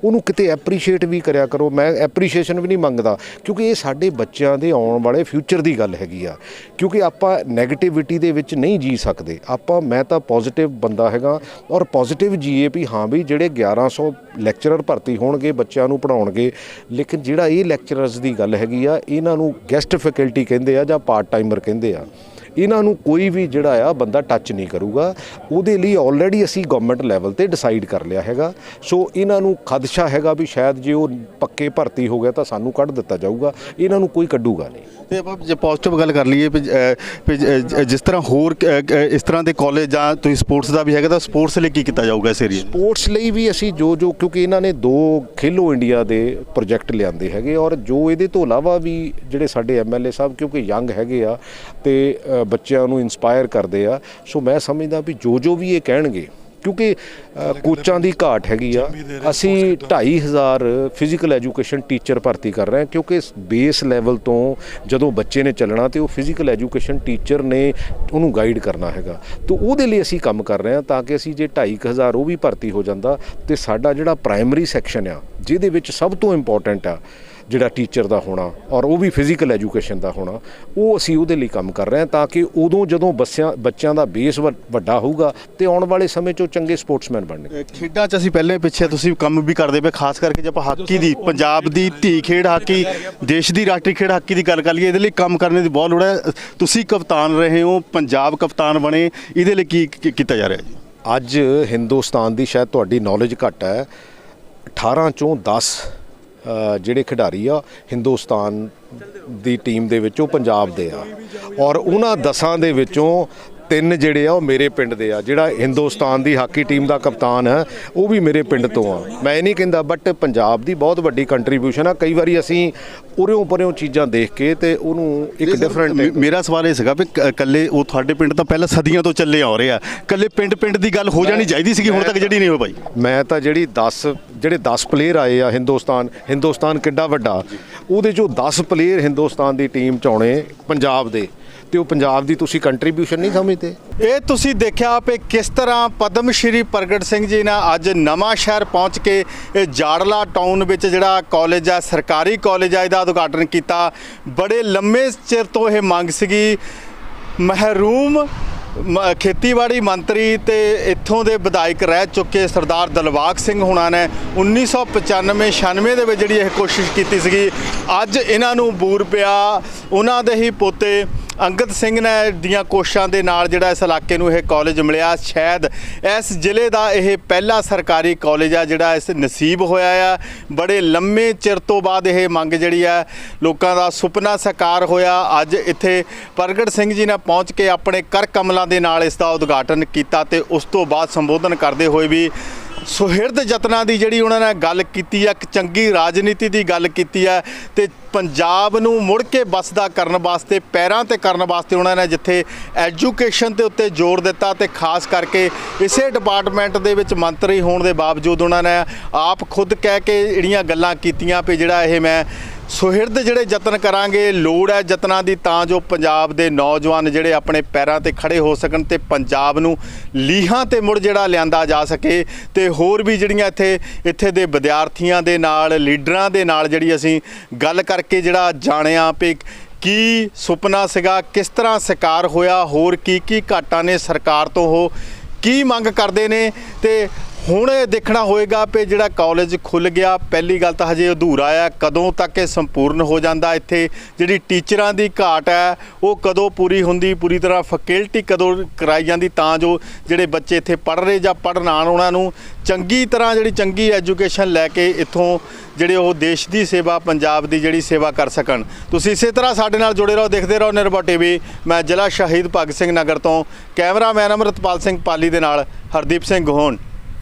ਉਹਨੂੰ ਕਿਤੇ ਐਪਰੀਸ਼ੀਏਟ ਵੀ ਕਰਿਆ ਕਰੋ। ਮੈਂ ਐਪਰੀਸ਼ੀਏਸ਼ਨ ਵੀ ਨਹੀਂ ਮੰਗਦਾ ਕਿਉਂਕਿ ਇਹ ਸਾਡੇ ਬੱਚਿਆਂ ਦੇ ਆਉਣ ਵਾਲੇ ਫਿਊਚਰ ਦੀ ਗੱਲ ਹੈਗੀ ਆ। ਕਿਉਂਕਿ ਆਪਾਂ ਨੈਗੇਟਿਵਿਟੀ ਦੇ ਵਿੱਚ ਨਹੀਂ ਜੀ ਸਕਦੇ। ਮੈਂ ਤਾਂ ਪੋਜ਼ਿਟਿਵ ਬੰਦਾ ਹੈਗਾ ਔਰ ਪੋਜ਼ਿਟਿਵ ਜੀਏ ਵੀ ਹਾਂ ਵੀ ਜਿਹੜੇ 1100 ਲੈਕਚਰਰ ਭਰਤੀ ਹੋਣਗੇ ਬੱਚਿਆਂ ਨੂੰ ਪੜ੍ਹਾਉਣਗੇ, ਲੇਕਿਨ ਜਿਹੜਾ ਇਹ ਲੈਕਚਰਰਸ ਦੀ ਗੱਲ ਹੈਗੀ ਆ, ਇਹਨਾਂ ਨੂੰ ਗੈਸਟ ਫੈਕਲਟੀ ਕਹਿੰਦੇ ਆ ਜਾਂ ਪਾਰਟ ਟਾਈਮਰ ਕਹਿੰਦੇ ਆ। ਇਹਨਾਂ ਨੂੰ ਕੋਈ ਵੀ ਜਿਹੜਾ ਆ ਬੰਦਾ ਟੱਚ ਨਹੀਂ ਕਰੂਗਾ। ਉਹਦੇ ਲਈ ਆਲਰੇਡੀ ਅਸੀਂ ਗਵਰਨਮੈਂਟ ਲੈਵਲ ਤੇ ਡਿਸਾਈਡ ਕਰ ਲਿਆ ਹੈਗਾ। ਸੋ ਇਹਨਾਂ ਨੂੰ ਖਦਸ਼ਾ ਹੈਗਾ ਵੀ ਸ਼ਾਇਦ ਜੇ ਉਹ ਪੱਕੇ ਭਰਤੀ ਹੋ ਗਿਆ ਤਾਂ ਸਾਨੂੰ ਕੱਢ ਦਿੱਤਾ ਜਾਊਗਾ, ਇਹਨਾਂ ਨੂੰ ਕੋਈ ਕੱਢੂਗਾ ਨਹੀਂ। ਤੇ ਆਪਾਂ ਜੇ ਪੋਜ਼ਿਟਿਵ ਗੱਲ ਕਰ ਲਈਏ ਜਿਸ ਤਰ੍ਹਾਂ ਹੋਰ ਇਸ ਤਰ੍ਹਾਂ ਦੇ ਕਾਲਜ ਜਾਂ ਤੁਸੀਂ ਸਪੋਰਟਸ ਦਾ ਵੀ ਹੈਗਾ ਤਾਂ ਸਪੋਰਟਸ ਲਈ ਕੀ ਕੀਤਾ ਜਾਊਗਾ ਇਸ ਏਰੀਏ? ਸਪੋਰਟਸ ਲਈ ਵੀ ਅਸੀਂ ਜੋ ਕਿਉਂਕਿ ਇਹਨਾਂ ਨੇ 2 ਖੇਲੋ ਇੰਡੀਆ ਦੇ ਪ੍ਰੋਜੈਕਟ ਲਿਆਂਦੇ ਹੈਗੇ ਔਰ ਜੋ ਇਹਦੇ ਤੋਂ ਇਲਾਵਾ ਵੀ ਜਿਹੜੇ ਸਾਡੇ ਐਮਐਲਏ ਸਾਹਿਬ ਕਿਉਂਕਿ ਯੰਗ ਹੈਗੇ ਆ ਤੇ ਬੱਚਿਆਂ ਨੂੰ ਇਨਸਪਾਇਰ ਕਰਦੇ ਆ। ਸੋ ਮੈਂ ਸਮਝਦਾ ਵੀ ਜੋ ਵੀ ਇਹ ਕਹਿਣਗੇ, ਕਿਉਂਕਿ ਕੋਚਾਂ ਦੀ ਘਾਟ ਹੈਗੀ ਆ। ਅਸੀਂ 2500 ਫਿਜ਼ੀਕਲ ਐਜੂਕੇਸ਼ਨ ਟੀਚਰ ਭਰਤੀ ਕਰ ਰਹੇ ਹਾਂ ਕਿਉਂਕਿ ਬੇਸ ਲੈਵਲ ਤੋਂ ਜਦੋਂ ਬੱਚੇ ਨੇ ਚੱਲਣਾ ਤੇ ਉਹ ਫਿਜ਼ੀਕਲ ਐਜੂਕੇਸ਼ਨ ਟੀਚਰ ਨੇ ਉਹਨੂੰ ਗਾਈਡ ਕਰਨਾ ਹੈਗਾ। ਤਾਂ ਉਹਦੇ ਲਈ ਅਸੀਂ ਕੰਮ ਕਰ ਰਹੇ ਹਾਂ ਤਾਂ ਕਿ ਅਸੀਂ ਜੇ 2500 ਉਹ ਵੀ ਭਰਤੀ ਹੋ ਜਾਂਦਾ ਤੇ ਸਾਡਾ ਜਿਹੜਾ ਪ੍ਰਾਇਮਰੀ ਸੈਕਸ਼ਨ ਆ ਜਿਹਦੇ ਵਿੱਚ ਸਭ ਤੋਂ ਇੰਪੋਰਟੈਂਟ ਆ ਜਿਹੜਾ ਟੀਚਰ ਦਾ ਹੋਣਾ ਔਰ ਉਹ ਵੀ ਫਿਜ਼ੀਕਲ ਐਜੂਕੇਸ਼ਨ ਦਾ ਹੋਣਾ, ਉਹ ਅਸੀਂ ਉਹਦੇ ਲਈ ਕੰਮ ਕਰ ਰਹੇ ਹਾਂ ਤਾਂ ਕਿ ਉਦੋਂ ਜਦੋਂ ਬੱਚਿਆਂ ਦਾ ਬੇਸ ਵੱਡਾ ਹੋਊਗਾ ਤੇ ਆਉਣ ਵਾਲੇ ਸਮੇਂ 'ਚ ਉਹ ਚੰਗੇ ਸਪੋਰਟਸਮੈਨ ਬਣਨਗੇ। ਖੇਡਾਂ 'ਚ ਅਸੀਂ ਪਹਿਲੇ ਪਿੱਛੇ ਤੁਸੀਂ ਕੰਮ ਵੀ ਕਰਦੇ ਪਏ, ਖਾਸ ਕਰਕੇ ਜੇ ਆਪਾਂ ਹਾਕੀ ਦੀ, ਪੰਜਾਬ ਦੀ ਧੀ ਖੇਡ ਹਾਕੀ, ਦੇਸ਼ ਦੀ ਰਾਸ਼ਟਰੀ ਖੇਡ ਹਾਕੀ ਦੀ ਗੱਲ ਕਰ ਲਈਏ, ਇਹਦੇ ਲਈ ਕੰਮ ਕਰਨ ਦੀ ਬਹੁਤ ਲੋੜ ਹੈ। ਤੁਸੀਂ ਕਪਤਾਨ ਰਹੇ ਹੋ, ਪੰਜਾਬ ਕਪਤਾਨ ਬਣੇ, ਇਹਦੇ ਲਈ ਕੀ ਕੀਤਾ ਜਾ ਰਿਹਾ ਜੀ? ਅੱਜ ਹਿੰਦੁਸਤਾਨ ਦੀ ਸ਼ਾਇਦ ਤੁਹਾਡੀ ਨੌਲੇਜ ਘੱਟ ਹੈ, 18 ਚੋਂ 10 ਜਿਹੜੇ ਖਿਡਾਰੀ ਆ ਹਿੰਦੁਸਤਾਨ ਦੀ ਟੀਮ ਦੇ ਵਿੱਚੋਂ ਪੰਜਾਬ ਦੇ ਆ ਔਰ ਉਹਨਾਂ 10 ਦੇ ਵਿੱਚੋਂ 3 ਜਿਹੜੇ ਆ ਉਹ ਮੇਰੇ ਪਿੰਡ ਦੇ ਆ। ਜਿਹੜਾ ਹਿੰਦੁਸਤਾਨ ਦੀ ਹਾਕੀ ਟੀਮ ਦਾ ਕਪਤਾਨ ਹੈ ਉਹ ਵੀ ਮੇਰੇ ਪਿੰਡ ਤੋਂ ਆ। ਮੈਂ ਇਹ ਨਹੀਂ ਕਹਿੰਦਾ, ਬਟ ਪੰਜਾਬ ਦੀ ਬਹੁਤ ਵੱਡੀ ਕੰਟਰੀਬਿਊਸ਼ਨ ਆ। ਕਈ ਵਾਰੀ ਅਸੀਂ ਉਰਿਓਂ ਪਰਿਓਂ ਚੀਜ਼ਾਂ ਦੇਖ ਕੇ ਤੇ ਉਹਨੂੰ ਇੱਕ ਡਿਫਰੈਂਟ। ਮੇਰਾ ਸਵਾਲ ਇਹ ਸੀਗਾ ਵੀ ਇਕੱਲੇ ਉਹ ਤੁਹਾਡੇ ਪਿੰਡ ਤਾਂ ਪਹਿਲਾਂ ਸਦੀਆਂ ਤੋਂ ਚੱਲੇ ਆ ਰਹੇ ਆ, ਇਕੱਲੇ ਪਿੰਡ ਦੀ ਗੱਲ ਹੋ ਜਾਣੀ ਚਾਹੀਦੀ ਸੀਗੀ, ਹੁਣ ਤੱਕ ਜਿਹੜੀ ਨਹੀਂ ਹੋ ਪਾਈ। ਮੈਂ ਤਾਂ ਜਿਹੜੇ 10 ਪਲੇਅਰ ਆਏ ਆ ਹਿੰਦੁਸਤਾਨ ਕਿੱਡਾ ਵੱਡਾ, ਉਹਦੇ 'ਚੋਂ 10 ਪਲੇਅਰ ਹਿੰਦੁਸਤਾਨ ਦੀ ਟੀਮ 'ਚ ਆਉਣੇ ਪੰਜਾਬ ਦੇ, ਤੇ ਉਹ ਪੰਜਾਬ ਦੀ ਤੁਸੀਂ ਕੰਟਰੀਬਿਊਸ਼ਨ ਨਹੀਂ ਸਮਝਦੇ। ਇਹ ਤੁਸੀਂ ਦੇਖਿਆ ਕਿ ਕਿਸ ਤਰ੍ਹਾਂ ਪਦਮ ਸ਼੍ਰੀ ਪ੍ਰਗਟ ਸਿੰਘ ਜੀ ਨੇ ਅੱਜ ਨਵਾਂ ਸ਼ਹਿਰ ਪਹੁੰਚ ਕੇ ਇਹ ਜਾੜਲਾ ਟਾਊਨ ਵਿੱਚ ਜਿਹੜਾ ਕਾਲਜ ਆ, ਸਰਕਾਰੀ ਕਾਲਜ ਆ, ਇਹਦਾ ਉਦਘਾਟਨ ਕੀਤਾ। ਬੜੇ ਲੰਮੇ ਚਿਰ ਤੋਂ ਇਹ ਮੰਗ ਸੀਗੀ। ਮਹਿਰੂਮ ਖੇਤੀਬਾੜੀ ਮੰਤਰੀ ਤੇ ਇੱਥੋਂ ਦੇ ਵਿਧਾਇਕ ਰਹਿ ਚੁੱਕੇ ਸਰਦਾਰ ਦਿਲਬਾਗ ਸਿੰਘ ਹੁਣਾਂ ਨੇ 1995-96 ਦੇ ਵਿੱਚ ਜਿਹੜੀ ਇਹ ਕੋਸ਼ਿਸ਼ ਕੀਤੀ ਸੀਗੀ। ਅੱਜ ਇਹਨਾਂ ਨੂੰ ਬੂਰ ਪਿਆ। ਉਹਨਾਂ ਦੇ ਹੀ ਪੋਤੇ ਅੰਗਦ ਸਿੰਘ ਨੇ ਦੀਆਂ ਕੋਸ਼ਿਸ਼ਾਂ ਦੇ ਨਾਲ ਜਿਹੜਾ ਇਸ ਇਲਾਕੇ ਨੂੰ ਇਹ ਕਾਲਜ ਮਿਲਿਆ। ਸ਼ਾਇਦ ਇਸ ਜ਼ਿਲ੍ਹੇ ਦਾ ਇਹ ਪਹਿਲਾ ਸਰਕਾਰੀ ਕਾਲਜ ਆ ਜਿਹੜਾ ਇਸ ਨਸੀਬ ਹੋਇਆ ਆ। ਬੜੇ ਲੰਮੇ ਚਿਰ ਤੋਂ ਬਾਅਦ ਇਹ ਮੰਗ ਜਿਹੜੀ ਆ ਲੋਕਾਂ ਦਾ ਸੁਪਨਾ ਸਾਕਾਰ ਹੋਇਆ। ਅੱਜ ਇੱਥੇ ਪ੍ਰਗਟ ਸਿੰਘ ਜੀ ਨੇ ਪਹੁੰਚ ਕੇ ਆਪਣੇ ਕਰ ਕਮਲਾਂ ਦੇ ਨਾਲ ਇਸ ਦਾ ਉਦਘਾਟਨ ਕੀਤਾ ਤੇ ਉਸ ਤੋਂ ਬਾਅਦ ਸੰਬੋਧਨ ਕਰਦੇ ਹੋਏ ਵੀ ਸੁਹਿਰਦ ਯਤਨਾਂ ਦੀ ਜਿਹੜੀ ਉਹਨਾਂ ਨੇ ਗੱਲ ਕੀਤੀ ਹੈ, ਇੱਕ ਚੰਗੀ ਰਾਜਨੀਤੀ ਦੀ ਗੱਲ ਕੀਤੀ ਹੈ ਤੇ ਪੰਜਾਬ ਨੂੰ ਮੁੜ ਕੇ ਵੱਸਦਾ ਕਰਨ ਵਾਸਤੇ, ਪੈਰਾਂ ਤੇ ਕਰਨ ਵਾਸਤੇ ਉਹਨਾਂ ਨੇ ਜਿੱਥੇ ਐਜੂਕੇਸ਼ਨ ਦੇ ਉੱਤੇ ਜ਼ੋਰ ਦਿੱਤਾ ਤੇ ਖਾਸ ਕਰਕੇ ਇਸੇ ਡਿਪਾਰਟਮੈਂਟ ਦੇ ਵਿੱਚ ਮੰਤਰੀ ਹੋਣ ਦੇ ਬਾਵਜੂਦ ਉਹਨਾਂ ਨੇ ਆਪ ਖੁਦ ਕਹਿ ਕੇ ਜਿਹੜੀਆਂ ਗੱਲਾਂ ਕੀਤੀਆਂ ਵੀ ਜਿਹੜਾ ਇਹ ਮੈਂ ਸੁਹਿਰਦ ਜਿਹੜੇ ਯਤਨ ਕਰਾਂਗੇ, ਲੋੜ ਹੈ ਯਤਨਾਂ ਦੀ ਤਾਂ ਜੋ ਪੰਜਾਬ ਦੇ ਨੌਜਵਾਨ ਜਿਹੜੇ ਆਪਣੇ ਪੈਰਾਂ ਤੇ ਖੜੇ ਹੋ ਸਕਣ ਤੇ ਪੰਜਾਬ ਨੂੰ ਲੀਹਾਂ ਤੇ ਮੁੜ ਜਿਹੜਾ ਲਿਆਂਦਾ ਜਾ ਸਕੇ। ਤੇ ਹੋਰ ਵੀ ਜਿਹੜੀਆਂ ਇੱਥੇ ਦੇ ਵਿਦਿਆਰਥੀਆਂ ਦੇ ਨਾਲ, ਲੀਡਰਾਂ ਦੇ ਨਾਲ ਜਿਹੜੀ ਅਸੀਂ ਗੱਲ ਕਰਕੇ ਜਿਹੜਾ ਜਾਣਿਆ ਵੀ ਕੀ ਸੁਪਨਾ ਸੀਗਾ, ਕਿਸ ਤਰ੍ਹਾਂ ਸਾਕਾਰ ਹੋਇਆ, ਹੋਰ ਕੀ ਘਾਟਾਂ ਨੇ ਸਰਕਾਰ ਤੋਂ, ਉਹ ਕੀ ਮੰਗ ਕਰਦੇ ਨੇ ਤੇ ਹੁਣ ਇਹ ਦੇਖਣਾ ਹੋਏਗਾ ਕਿ ਜਿਹੜਾ ਕਾਲਜ ਖੁੱਲ੍ਹ ਗਿਆ, ਪਹਿਲੀ ਗੱਲ ਤਾਂ ਹਜੇ ਅਧੂਰਾ ਆ, ਕਦੋਂ ਤੱਕ ਇਹ ਸੰਪੂਰਨ ਹੋ ਜਾਂਦਾ, ਇੱਥੇ ਜਿਹੜੀ ਟੀਚਰਾਂ ਦੀ ਘਾਟ ਹੈ ਉਹ ਕਦੋਂ ਪੂਰੀ ਹੁੰਦੀ, ਪੂਰੀ ਤਰ੍ਹਾਂ ਫੈਕਲਟੀ ਕਦੋਂ ਕਰਾਈ ਜਾਂਦੀ ਤਾਂ ਜੋ ਜਿਹੜੇ ਬੱਚੇ ਇੱਥੇ ਪੜ੍ਹ ਰਹੇ ਜਾਂ ਪੜ੍ਹਨ ਆਉਣ ਉਹਨਾਂ ਨੂੰ ਚੰਗੀ ਤਰ੍ਹਾਂ ਜਿਹੜੀ ਚੰਗੀ ਐਜੂਕੇਸ਼ਨ ਲੈ ਕੇ ਇੱਥੋਂ ਜਿਹੜੇ ਉਹ ਦੇਸ਼ ਦੀ ਸੇਵਾ, ਪੰਜਾਬ ਦੀ ਜਿਹੜੀ ਸੇਵਾ ਕਰ ਸਕਣ। ਤੁਸੀਂ ਇਸੇ ਤਰ੍ਹਾਂ ਸਾਡੇ ਨਾਲ ਜੁੜੇ ਰਹੋ, ਦੇਖਦੇ ਰਹੋ ਨਿਰਭੈ ਟੀਵੀ। ਮੈਂ ਜ਼ਿਲ੍ਹਾ ਸ਼ਹੀਦ ਭਗਤ ਸਿੰਘ ਨਗਰ ਤੋਂ ਕੈਮਰਾਮੈਨ ਅਮਰਤਪਾਲ ਸਿੰਘ ਪਾਲੀ ਦੇ ਨਾਲ ਹਰਦੀਪ ਸਿੰਘ ਗੋਹਨ।